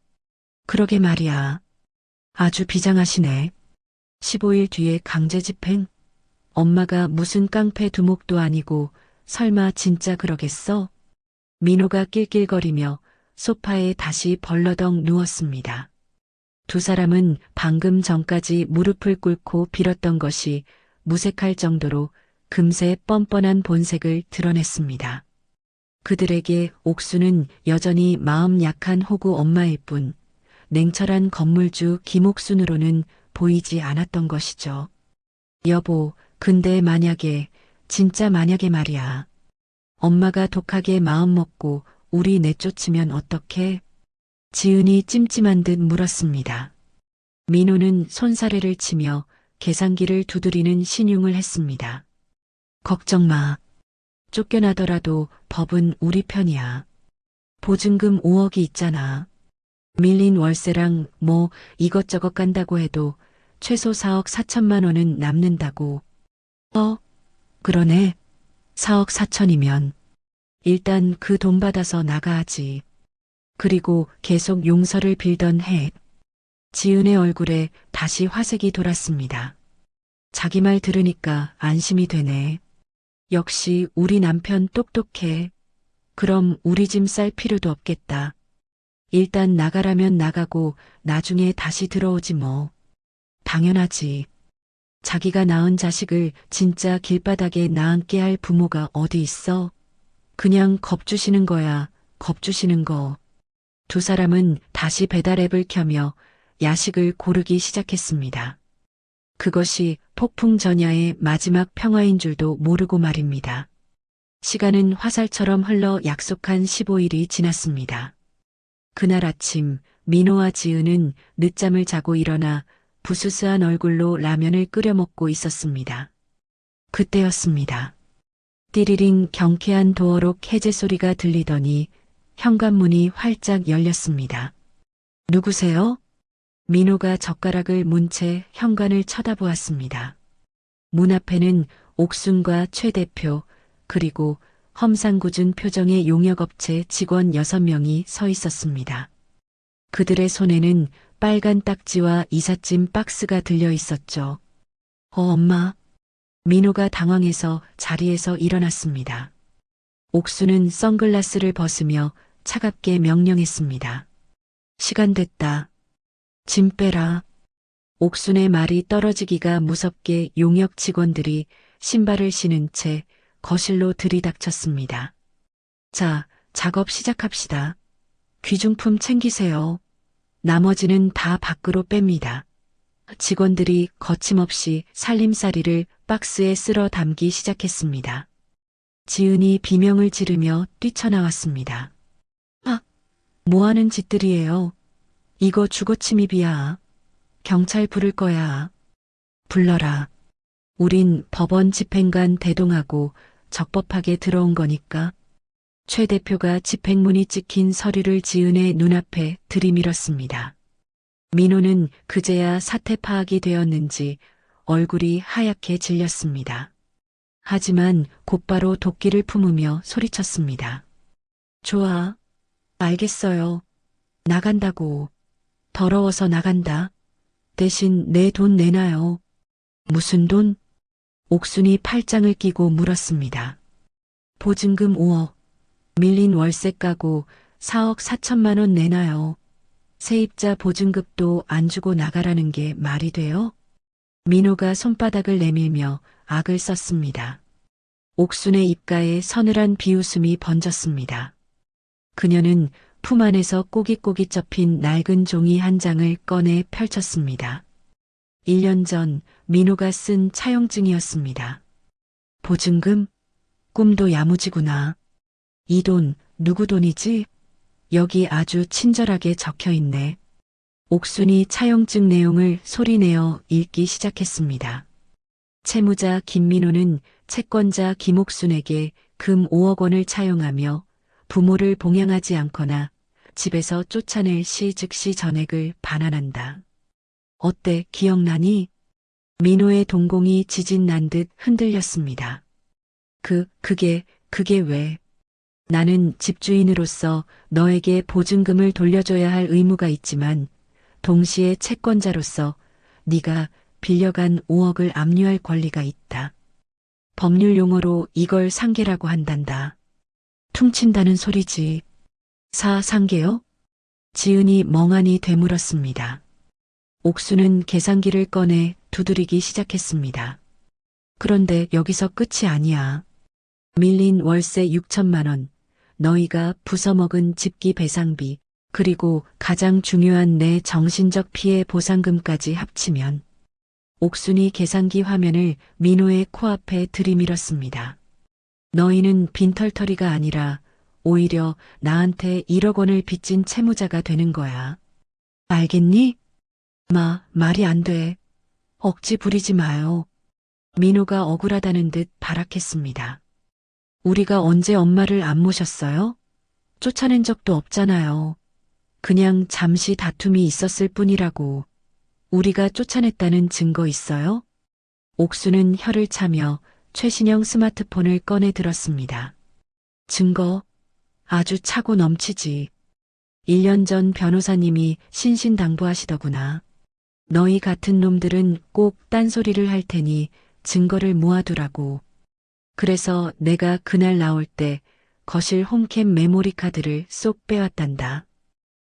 A: 그러게 말이야. 아주 비장하시네. 15일 뒤에 강제 집행? 엄마가 무슨 깡패 두목도 아니고 설마 진짜 그러겠어? 민호가 낄낄거리며 소파에 다시 벌러덩 누웠습니다. 두 사람은 방금 전까지 무릎을 꿇고 빌었던 것이 무색할 정도로 금세 뻔뻔한 본색을 드러냈습니다. 그들에게 옥수는 여전히 마음 약한 호구 엄마일 뿐 냉철한 건물주 김옥순으로는 보이지 않았던 것이죠. 여보, 근데 만약에, 진짜 만약에 말이야. 엄마가 독하게 마음먹고 우리 내쫓으면 어떡해? 지은이 찜찜한 듯 물었습니다. 민호는 손사래를 치며 계산기를 두드리는 신용을 했습니다. 걱정 마. 쫓겨나더라도 법은 우리 편이야. 보증금 5억이 있잖아. 밀린 월세랑 뭐 이것저것 깐다고 해도 최소 4억 4천만 원은 남는다고. 그러네. 4억 4천이면 일단 그 돈 받아서 나가야지. 그리고 계속 용서를 빌던 해. 지은의 얼굴에 다시 화색이 돌았습니다. 자기 말 들으니까 안심이 되네. 역시 우리 남편 똑똑해. 그럼 우리 짐 쌀 필요도 없겠다. 일단 나가라면 나가고 나중에 다시 들어오지 뭐. 당연하지. 자기가 낳은 자식을 진짜 길바닥에 나앉게 할 부모가 어디 있어? 그냥 겁주시는 거야, 겁주시는 거. 두 사람은 다시 배달앱을 켜며 야식을 고르기 시작했습니다. 그것이 폭풍 전야의 마지막 평화인 줄도 모르고 말입니다. 시간은 화살처럼 흘러 약속한 15일이 지났습니다. 그날 아침 민호와 지은은 늦잠을 자고 일어나 부스스한 얼굴로 라면을 끓여 먹고 있었습니다. 그때였습니다. 띠리링 경쾌한 도어록 해제 소리가 들리더니 현관문이 활짝 열렸습니다. 누구세요? 민호가 젓가락을 문 채 현관을 쳐다보았습니다. 문 앞에는 옥순과 최 대표 그리고 험상궂은 표정의 용역업체 직원 6명이 서 있었습니다. 그들의 손에는 빨간 딱지와 이삿짐 박스가 들려 있었죠. 엄마. 민호가 당황해서 자리에서 일어났습니다. 옥수는 선글라스를 벗으며 차갑게 명령했습니다. 시간 됐다. 짐 빼라. 옥순의 말이 떨어지기가 무섭게 용역 직원들이 신발을 신은 채 거실로 들이닥쳤습니다. 자, 작업 시작합시다. 귀중품 챙기세요. 나머지는 다 밖으로 뺍니다. 직원들이 거침없이 살림살이를 박스에 쓸어 담기 시작했습니다. 지은이 비명을 지르며 뛰쳐나왔습니다. 뭐하는 짓들이에요? 이거 주거침입이야. 경찰 부를 거야. 불러라. 우린 법원 집행관 대동하고 적법하게 들어온 거니까. 최 대표가 집행문이 찍힌 서류를 지은의 눈앞에 들이밀었습니다. 민호는 그제야 사태 파악이 되었는지 얼굴이 하얗게 질렸습니다. 하지만 곧바로 도끼를 품으며 소리쳤습니다. 좋아. 알겠어요. 나간다고. 더러워서 나간다. 대신 내 돈 내놔요. 무슨 돈? 옥순이 팔짱을 끼고 물었습니다. 보증금 5억. 밀린 월세 까고 4억 4천만 원 내놔요. 세입자 보증금도 안 주고 나가라는 게 말이 돼요? 민호가 손바닥을 내밀며 악을 썼습니다. 옥순의 입가에 서늘한 비웃음이 번졌습니다. 그녀는 품 안에서 꼬깃꼬깃 접힌 낡은 종이 한 장을 꺼내 펼쳤습니다. 1년 전 민호가 쓴 차용증이었습니다. 보증금? 꿈도 야무지구나. 이 돈 누구 돈이지? 여기 아주 친절하게 적혀 있네. 옥순이 차용증 내용을 소리내어 읽기 시작했습니다. 채무자 김민호는 채권자 김옥순에게 금 5억 원을 차용하며 부모를 봉양하지 않거나 집에서 쫓아낼 시 즉시 전액을 반환한다. 어때, 기억나니? 민호의 동공이 지진 난 듯 흔들렸습니다. 그게 그게 왜? 나는 집주인으로서 너에게 보증금을 돌려줘야 할 의무가 있지만 동시에 채권자로서 네가 빌려간 5억을 압류할 권리가 있다. 법률 용어로 이걸 상계라고 한단다. 퉁친다는 소리지. 상계요? 지은이 멍하니 되물었습니다. 옥수는 계산기를 꺼내 두드리기 시작했습니다. 그런데 여기서 끝이 아니야. 밀린 월세 6천만 원, 너희가 부숴먹은 집기 배상비, 그리고 가장 중요한 내 정신적 피해 보상금까지 합치면 옥순이 계산기 화면을 민호의 코앞에 들이밀었습니다. 너희는 빈털터리가 아니라 오히려 나한테 1억 원을 빚진 채무자가 되는 거야. 알겠니? 말이 안 돼. 억지 부리지 마요. 민호가 억울하다는 듯 발악했습니다. 우리가 언제 엄마를 안 모셨어요? 쫓아낸 적도 없잖아요. 그냥 잠시 다툼이 있었을 뿐이라고. 우리가 쫓아냈다는 증거 있어요? 옥수는 혀를 차며 최신형 스마트폰을 꺼내 들었습니다. 증거? 아주 차고 넘치지. 1년 전 변호사님이 신신당부하시더구나. 너희 같은 놈들은 꼭 딴소리를 할 테니 증거를 모아두라고. 그래서 내가 그날 나올 때 거실 홈캠 메모리 카드를 쏙 빼왔단다.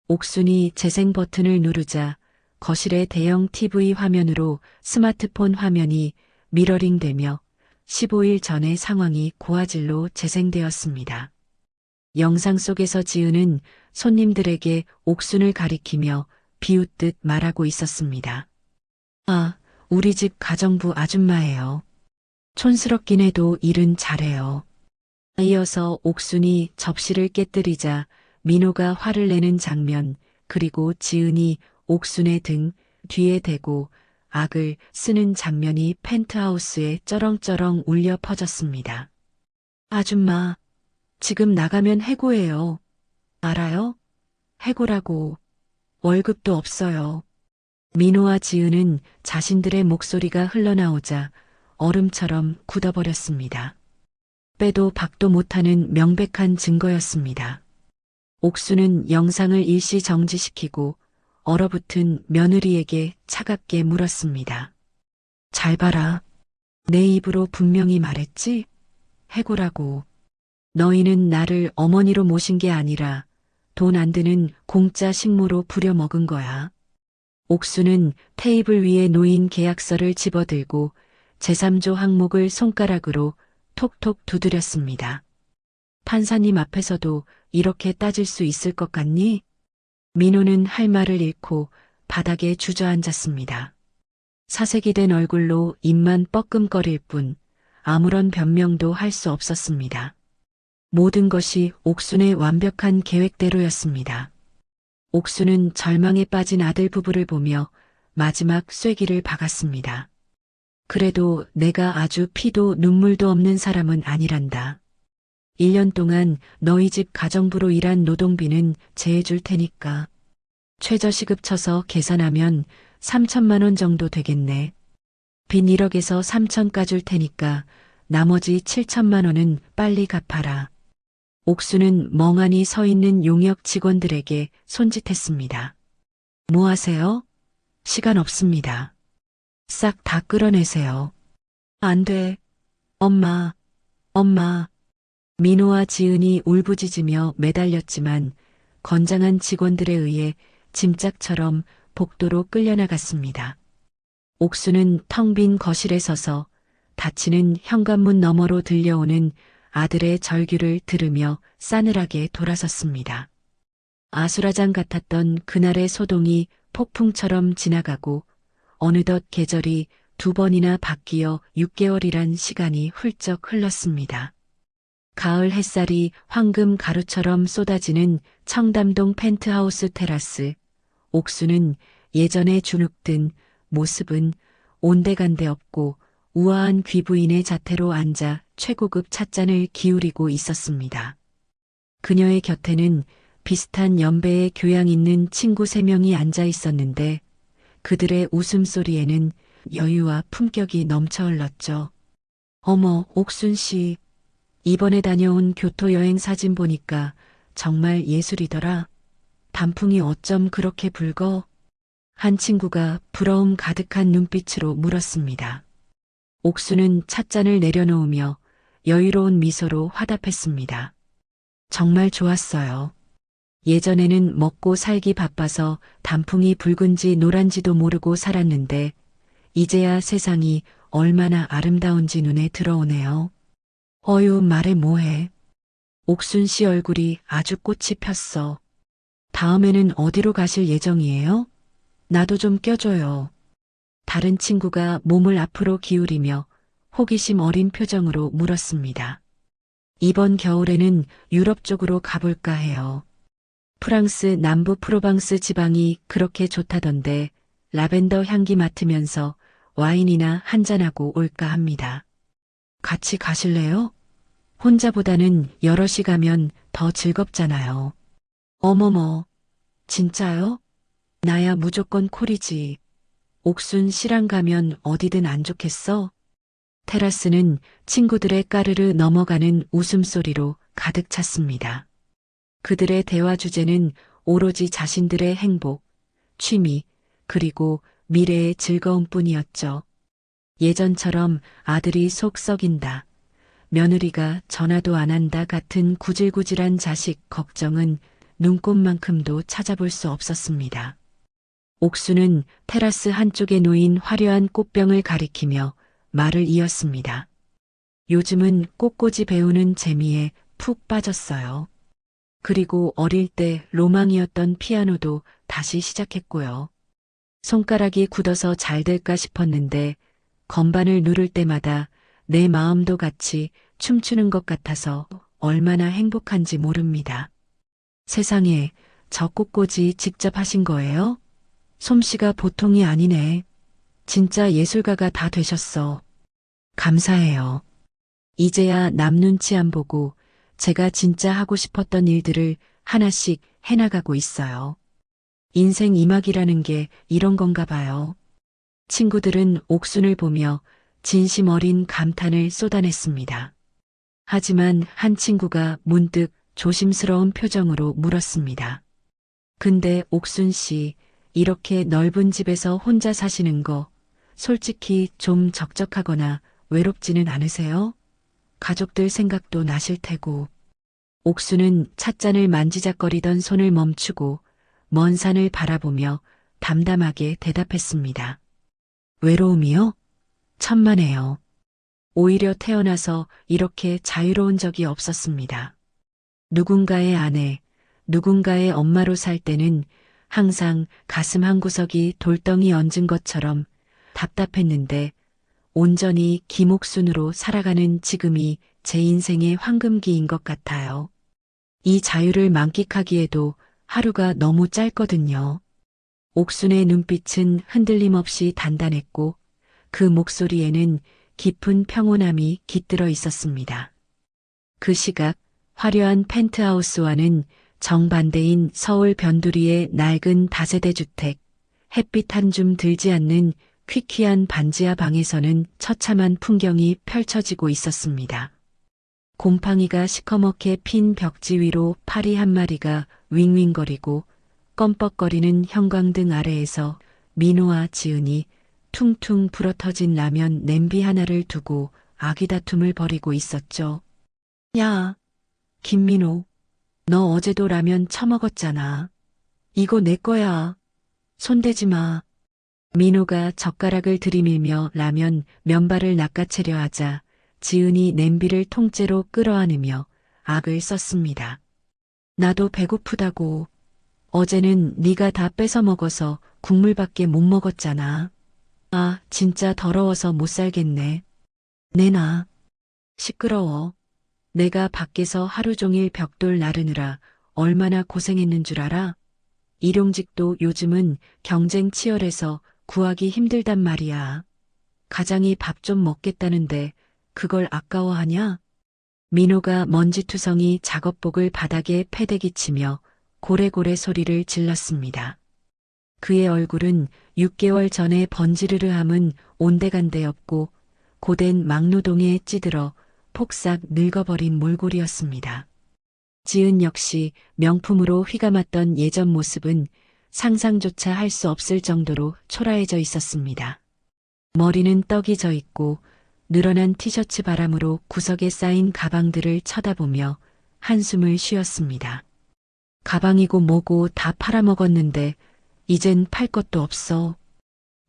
A: 옥순이 재생 버튼을 누르자 거실의 대형 TV 화면으로 스마트폰 화면이 미러링되며 15일 전의 상황이 고화질로 재생되었습니다. 영상 속에서 지은은 손님들에게 옥순을 가리키며 비웃듯 말하고 있었습니다. 우리 집 가정부 아줌마예요. 촌스럽긴 해도 일은 잘해요. 이어서 옥순이 접시를 깨뜨리자 민호가 화를 내는 장면, 그리고 지은이 옥순의 등 뒤에 대고 악을 쓰는 장면이 펜트하우스에 쩌렁쩌렁 울려 퍼졌습니다. 아줌마, 지금 나가면 해고예요. 알아요? 해고라고. 월급도 없어요. 민호와 지은은 자신들의 목소리가 흘러나오자 얼음처럼 굳어버렸습니다. 빼도 박도 못하는 명백한 증거였습니다. 옥수는 영상을 일시 정지시키고 얼어붙은 며느리에게 차갑게 물었습니다. 잘 봐라. 내 입으로 분명히 말했지? 해고라고. 너희는 나를 어머니로 모신 게 아니라 돈 안 드는 공짜 식모로 부려먹은 거야. 옥수는 테이블 위에 놓인 계약서를 집어들고 제3조 항목을 손가락으로 톡톡 두드렸습니다. 판사님 앞에서도 이렇게 따질 수 있을 것 같니? 민호는 할 말을 잃고 바닥에 주저앉았습니다. 사색이 된 얼굴로 입만 뻐끔거릴 뿐 아무런 변명도 할 수 없었습니다. 모든 것이 옥순의 완벽한 계획대로였습니다. 옥순은 절망에 빠진 아들 부부를 보며 마지막 쐐기를 박았습니다. 그래도 내가 아주 피도 눈물도 없는 사람은 아니란다. 1년 동안 너희 집 가정부로 일한 노동비는 제해줄 테니까. 최저시급 쳐서 계산하면 3천만 원 정도 되겠네. 빚 1억에서 3천 까줄 테니까 나머지 7천만 원은 빨리 갚아라. 옥수는 멍하니 서 있는 용역 직원들에게 손짓했습니다. 뭐 하세요? 시간 없습니다. 싹 다 끌어내세요. 안 돼. 엄마. 민호와 지은이 울부짖으며 매달렸지만 건장한 직원들에 의해 짐짝처럼 복도로 끌려나갔습니다. 옥수는 텅 빈 거실에 서서 닫히는 현관문 너머로 들려오는 아들의 절규를 들으며 싸늘하게 돌아섰습니다. 아수라장 같았던 그날의 소동이 폭풍처럼 지나가고 어느덧 계절이 2번이나 바뀌어 6개월이란 시간이 훌쩍 흘렀습니다. 가을 햇살이 황금 가루처럼 쏟아지는 청담동 펜트하우스 테라스. 옥수는 예전에 주눅든 모습은 온데간데 없고 우아한 귀부인의 자태로 앉아 최고급 찻잔을 기울이고 있었습니다. 그녀의 곁에는 비슷한 연배의 교양 있는 친구 3명이 앉아 있었는데 그들의 이번에 다녀온 교토여행 사진 보니까 정말 예술이더라. 단풍이 어쩜 그렇게 붉어? 한 친구가 부러움 가득한 눈빛으로 물었습니다. 옥수는 찻잔을 내려놓으며 여유로운 미소로 화답했습니다. 정말 좋았어요. 예전에는 먹고 살기 바빠서 단풍이 붉은지 노란지도 모르고 살았는데 이제야 세상이 얼마나 아름다운지 눈에 들어오네요. 어휴, 말해 뭐해. 옥순 씨 얼굴이 아주 꽃이 폈어. 다음에는 어디로 가실 예정이에요? 나도 좀 껴줘요. 다른 친구가 몸을 앞으로 기울이며 호기심 어린 표정으로 물었습니다. 이번 겨울에는 유럽 쪽으로 가볼까 해요. 프랑스 남부 프로방스 지방이 그렇게 좋다던데 라벤더 향기 맡으면서 와인이나 한잔하고 올까 합니다. 같이 가실래요? 혼자보다는 여럿이 가면 더 즐겁잖아요. 어머머, 진짜요? 나야 무조건 콜이지. 옥순 씨랑 가면 어디든 안 좋겠어? 테라스는 친구들의 까르르 넘어가는 웃음소리로 가득 찼습니다. 그들의 대화 주제는 오로지 자신들의 행복, 취미, 그리고 미래의 즐거움뿐이었죠. 예전처럼 아들이 속 썩인다, 며느리가 전화도 안 한다 같은 구질구질한 자식 걱정은 눈꼽만큼도 찾아볼 수 없었습니다. 옥수는 테라스 한쪽에 놓인 화려한 꽃병을 가리키며 말을 이었습니다. 요즘은 꽃꽂이 배우는 재미에 푹 빠졌어요. 그리고 어릴 때 로망이었던 피아노도 다시 시작했고요. 손가락이 굳어서 잘 될까 싶었는데 건반을 누를 때마다 내 마음도 같이 춤추는 것 같아서 얼마나 행복한지 모릅니다. 세상에, 저 꽃꽂이 직접 하신 거예요? 솜씨가 보통이 아니네. 진짜 예술가가 다 되셨어. 감사해요. 이제야 남 눈치 안 보고 제가 진짜 하고 싶었던 일들을 하나씩 해나가고 있어요. 인생 이막이라는 게 이런 건가 봐요. 친구들은 옥순을 보며 진심 어린 감탄을 쏟아냈습니다. 하지만 한 친구가 문득 조심스러운 표정으로 물었습니다. 근데 옥순 씨, 이렇게 넓은 집에서 혼자 사시는 거 솔직히 좀 적적하거나 외롭지는 않으세요? 가족들 생각도 나실 테고. 옥수는 찻잔을 만지작거리던 손을 멈추고 먼 산을 바라보며 담담하게 대답했습니다. 외로움이요? 천만에요. 오히려 태어나서 이렇게 자유로운 적이 없었습니다. 누군가의 아내, 누군가의 엄마로 살 때는 항상 가슴 한구석이 돌덩이 얹은 것처럼 답답했는데 온전히 김옥순으로 살아가는 지금이 제 인생의 황금기인 것 같아요. 이 자유를 만끽하기에도 하루가 너무 짧거든요. 옥순의 눈빛은 흔들림 없이 단단했고 그 목소리에는 깊은 평온함이 깃들어 있었습니다. 그 시각 화려한 펜트하우스와는 정반대인 서울 변두리의 낡은 다세대 주택, 햇빛 한 줌 들지 않는 퀴퀴한 반지하 방에서는 처참한 풍경이 펼쳐지고 있었습니다. 곰팡이가 시커멓게 핀 벽지 위로 파리 한 마리가 윙윙거리고 껌뻑거리는 형광등 아래에서 민호와 지은이 퉁퉁 불어터진 라면 냄비 하나를 두고 아기다툼을 벌이고 있었죠. 야, 김민호, 너 어제도 라면 처먹었잖아. 이거 내 거야. 손대지 마. 민호가 젓가락을 들이밀며 라면 면발을 낚아채려 하자 지은이 냄비를 통째로 끌어안으며 악을 썼습니다. 나도 배고프다고. 어제는 네가 다 뺏어 먹어서 국물밖에 못 먹었잖아. 아, 진짜 더러워서 못 살겠네. 내놔. 시끄러워. 내가 밖에서 하루 종일 벽돌 나르느라 얼마나 고생했는 줄 알아? 일용직도 요즘은 경쟁 치열해서 구하기 힘들단 말이야. 가장이 밥 좀 먹겠다는데 그걸 아까워하냐? 민호가 먼지투성이 작업복을 바닥에 패대기 치며 고래고래 소리를 질렀습니다. 그의 얼굴은 6개월 전에 번지르르함은 온데간데없고 고된 막노동에 찌들어 폭삭 늙어버린 몰골이었습니다. 지은 역시 명품으로 휘감았던 예전 모습은 상상조차 할 수 없을 정도로 초라해져 있었습니다. 머리는 떡이 져 있고 늘어난 티셔츠 바람으로 구석에 쌓인 가방들을 쳐다보며 한숨을 쉬었습니다. 가방이고 뭐고 다 팔아먹었는데 이젠 팔 것도 없어.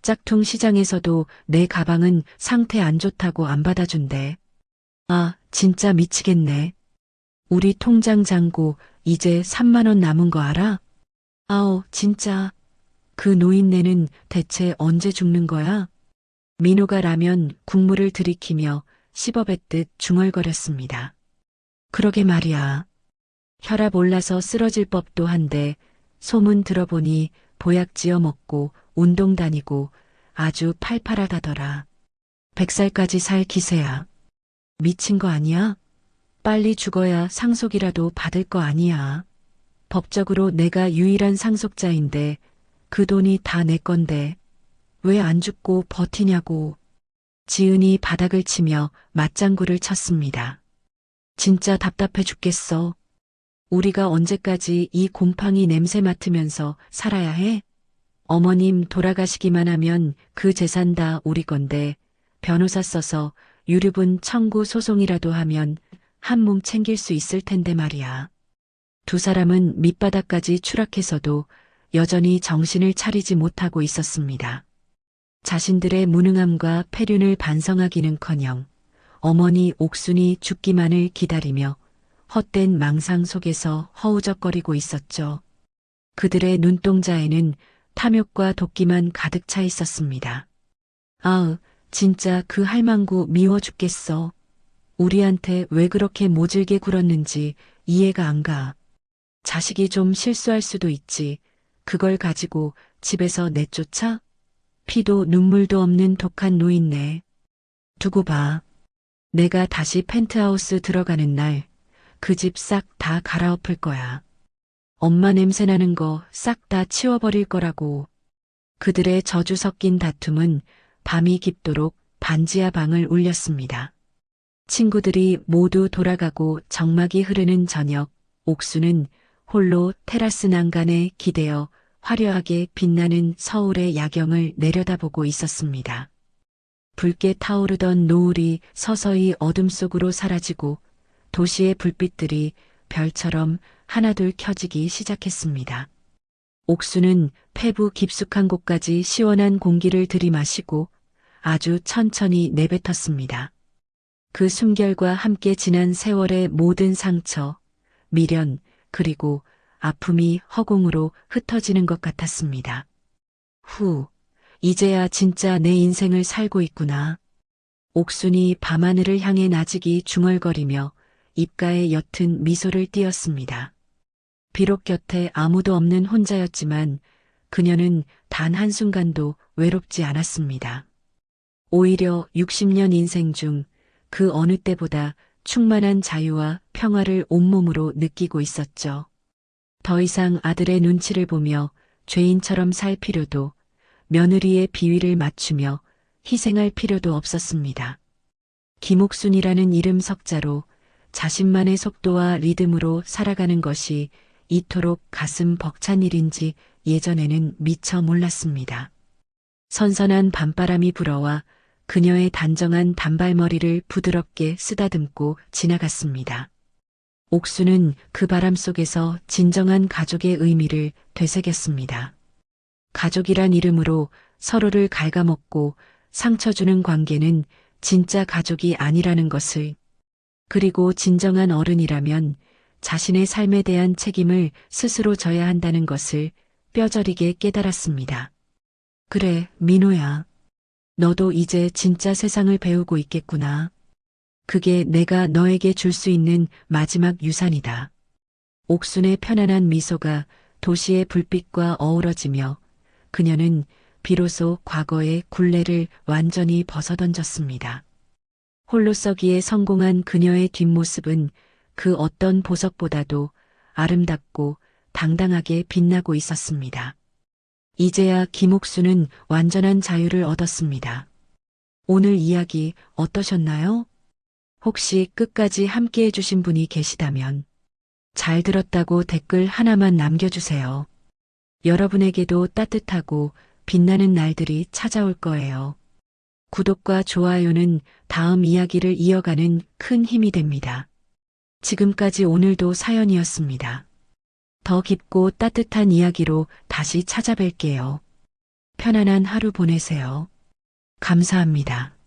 A: 짝퉁 시장에서도 내 가방은 상태 안 좋다고 안 받아준대. 아, 진짜 미치겠네. 우리 통장 잔고 이제 3만 원 남은 거 알아? 아우, 진짜. 그 노인네는 대체 언제 죽는 거야? 민호가 라면 국물을 들이키며 씹어뱉듯 중얼거렸습니다. 그러게 말이야. 혈압 올라서 쓰러질 법도 한데 소문 들어보니 보약 지어 먹고 운동 다니고 아주 팔팔하다더라. 100살까지 살 기세야. 미친 거 아니야? 빨리 죽어야 상속이라도 받을 거 아니야. 법적으로 내가 유일한 상속자인데 그 돈이 다 내 건데 왜 안 죽고 버티냐고. 지은이 바닥을 치며 맞장구를 쳤습니다. 진짜 답답해 죽겠어. 우리가 언제까지 이 곰팡이 냄새 맡으면서 살아야 해? 어머님 돌아가시기만 하면 그 재산 다 우리 건데 변호사 써서 유류분 청구 소송이라도 하면 한 몸 챙길 수 있을 텐데 말이야. 두 사람은 밑바닥까지 추락해서도 여전히 정신을 차리지 못하고 있었습니다. 자신들의 무능함과 패륜을 반성하기는커녕 어머니 옥순이 죽기만을 기다리며 헛된 망상 속에서 허우적거리고 있었죠. 그들의 눈동자에는 탐욕과 도끼만 가득 차 있었습니다. 아으, 진짜 그 할망구 미워 죽겠어. 우리한테 왜 그렇게 모질게 굴었는지 이해가 안 가. 자식이 좀 실수할 수도 있지. 그걸 가지고 집에서 내쫓아? 피도 눈물도 없는 독한 노인네. 두고 봐. 내가 다시 펜트하우스 들어가는 날 그 집 싹 다 갈아엎을 거야. 엄마 냄새 나는 거 싹 다 치워버릴 거라고. 그들의 저주 섞인 다툼은 밤이 깊도록 반지하 방을 울렸습니다. 친구들이 모두 돌아가고 정막이 흐르는 저녁, 옥수는 홀로 테라스 난간에 기대어 화려하게 빛나는 서울의 야경을 내려다보고 있었습니다. 붉게 타오르던 노을이 서서히 어둠 속으로 사라지고 도시의 불빛들이 별처럼 하나둘 켜지기 시작했습니다. 옥수는 폐부 깊숙한 곳까지 시원한 공기를 들이마시고 아주 천천히 내뱉었습니다. 그 숨결과 함께 지난 세월의 모든 상처, 미련, 그리고 아픔이 허공으로 흩어지는 것 같았습니다. 후, 이제야 진짜 내 인생을 살고 있구나. 옥순이 밤하늘을 향해 나직이 중얼거리며 입가에 옅은 미소를 띄었습니다. 비록 곁에 아무도 없는 혼자였지만 그녀는 단 한순간도 외롭지 않았습니다. 오히려 60년 인생 중 그 어느 때보다 충만한 자유와 평화를 온몸으로 느끼고 있었죠. 더 이상 아들의 눈치를 보며 죄인처럼 살 필요도, 며느리의 비위를 맞추며 희생할 필요도 없었습니다. 김옥순이라는 이름 석자로 자신만의 속도와 리듬으로 살아가는 것이 이토록 가슴 벅찬 일인지 예전에는 미처 몰랐습니다. 선선한 밤바람이 불어와 그녀의 단정한 단발머리를 부드럽게 쓰다듬고 지나갔습니다. 옥수는 그 바람 속에서 진정한 가족의 의미를 되새겼습니다. 가족이란 이름으로 서로를 갉아먹고 상처 주는 관계는 진짜 가족이 아니라는 것을, 그리고 진정한 어른이라면 자신의 삶에 대한 책임을 스스로 져야 한다는 것을 뼈저리게 깨달았습니다. 그래, 민호야. 너도 이제 진짜 세상을 배우고 있겠구나. 그게 내가 너에게 줄 수 있는 마지막 유산이다. 옥순의 편안한 미소가 도시의 불빛과 어우러지며 그녀는 비로소 과거의 굴레를 완전히 벗어던졌습니다. 홀로 서기에 성공한 그녀의 뒷모습은 그 어떤 보석보다도 아름답고 당당하게 빛나고 있었습니다. 이제야 김옥수는 완전한 자유를 얻었습니다. 오늘 이야기 어떠셨나요? 혹시 끝까지 함께 해주신 분이 계시다면 잘 들었다고 댓글 하나만 남겨주세요. 여러분에게도 따뜻하고 빛나는 날들이 찾아올 거예요. 구독과 좋아요는 다음 이야기를 이어가는 큰 힘이 됩니다. 지금까지 오늘도 사연이었습니다. 더 깊고 따뜻한 이야기로 다시 찾아뵐게요. 편안한 하루 보내세요. 감사합니다.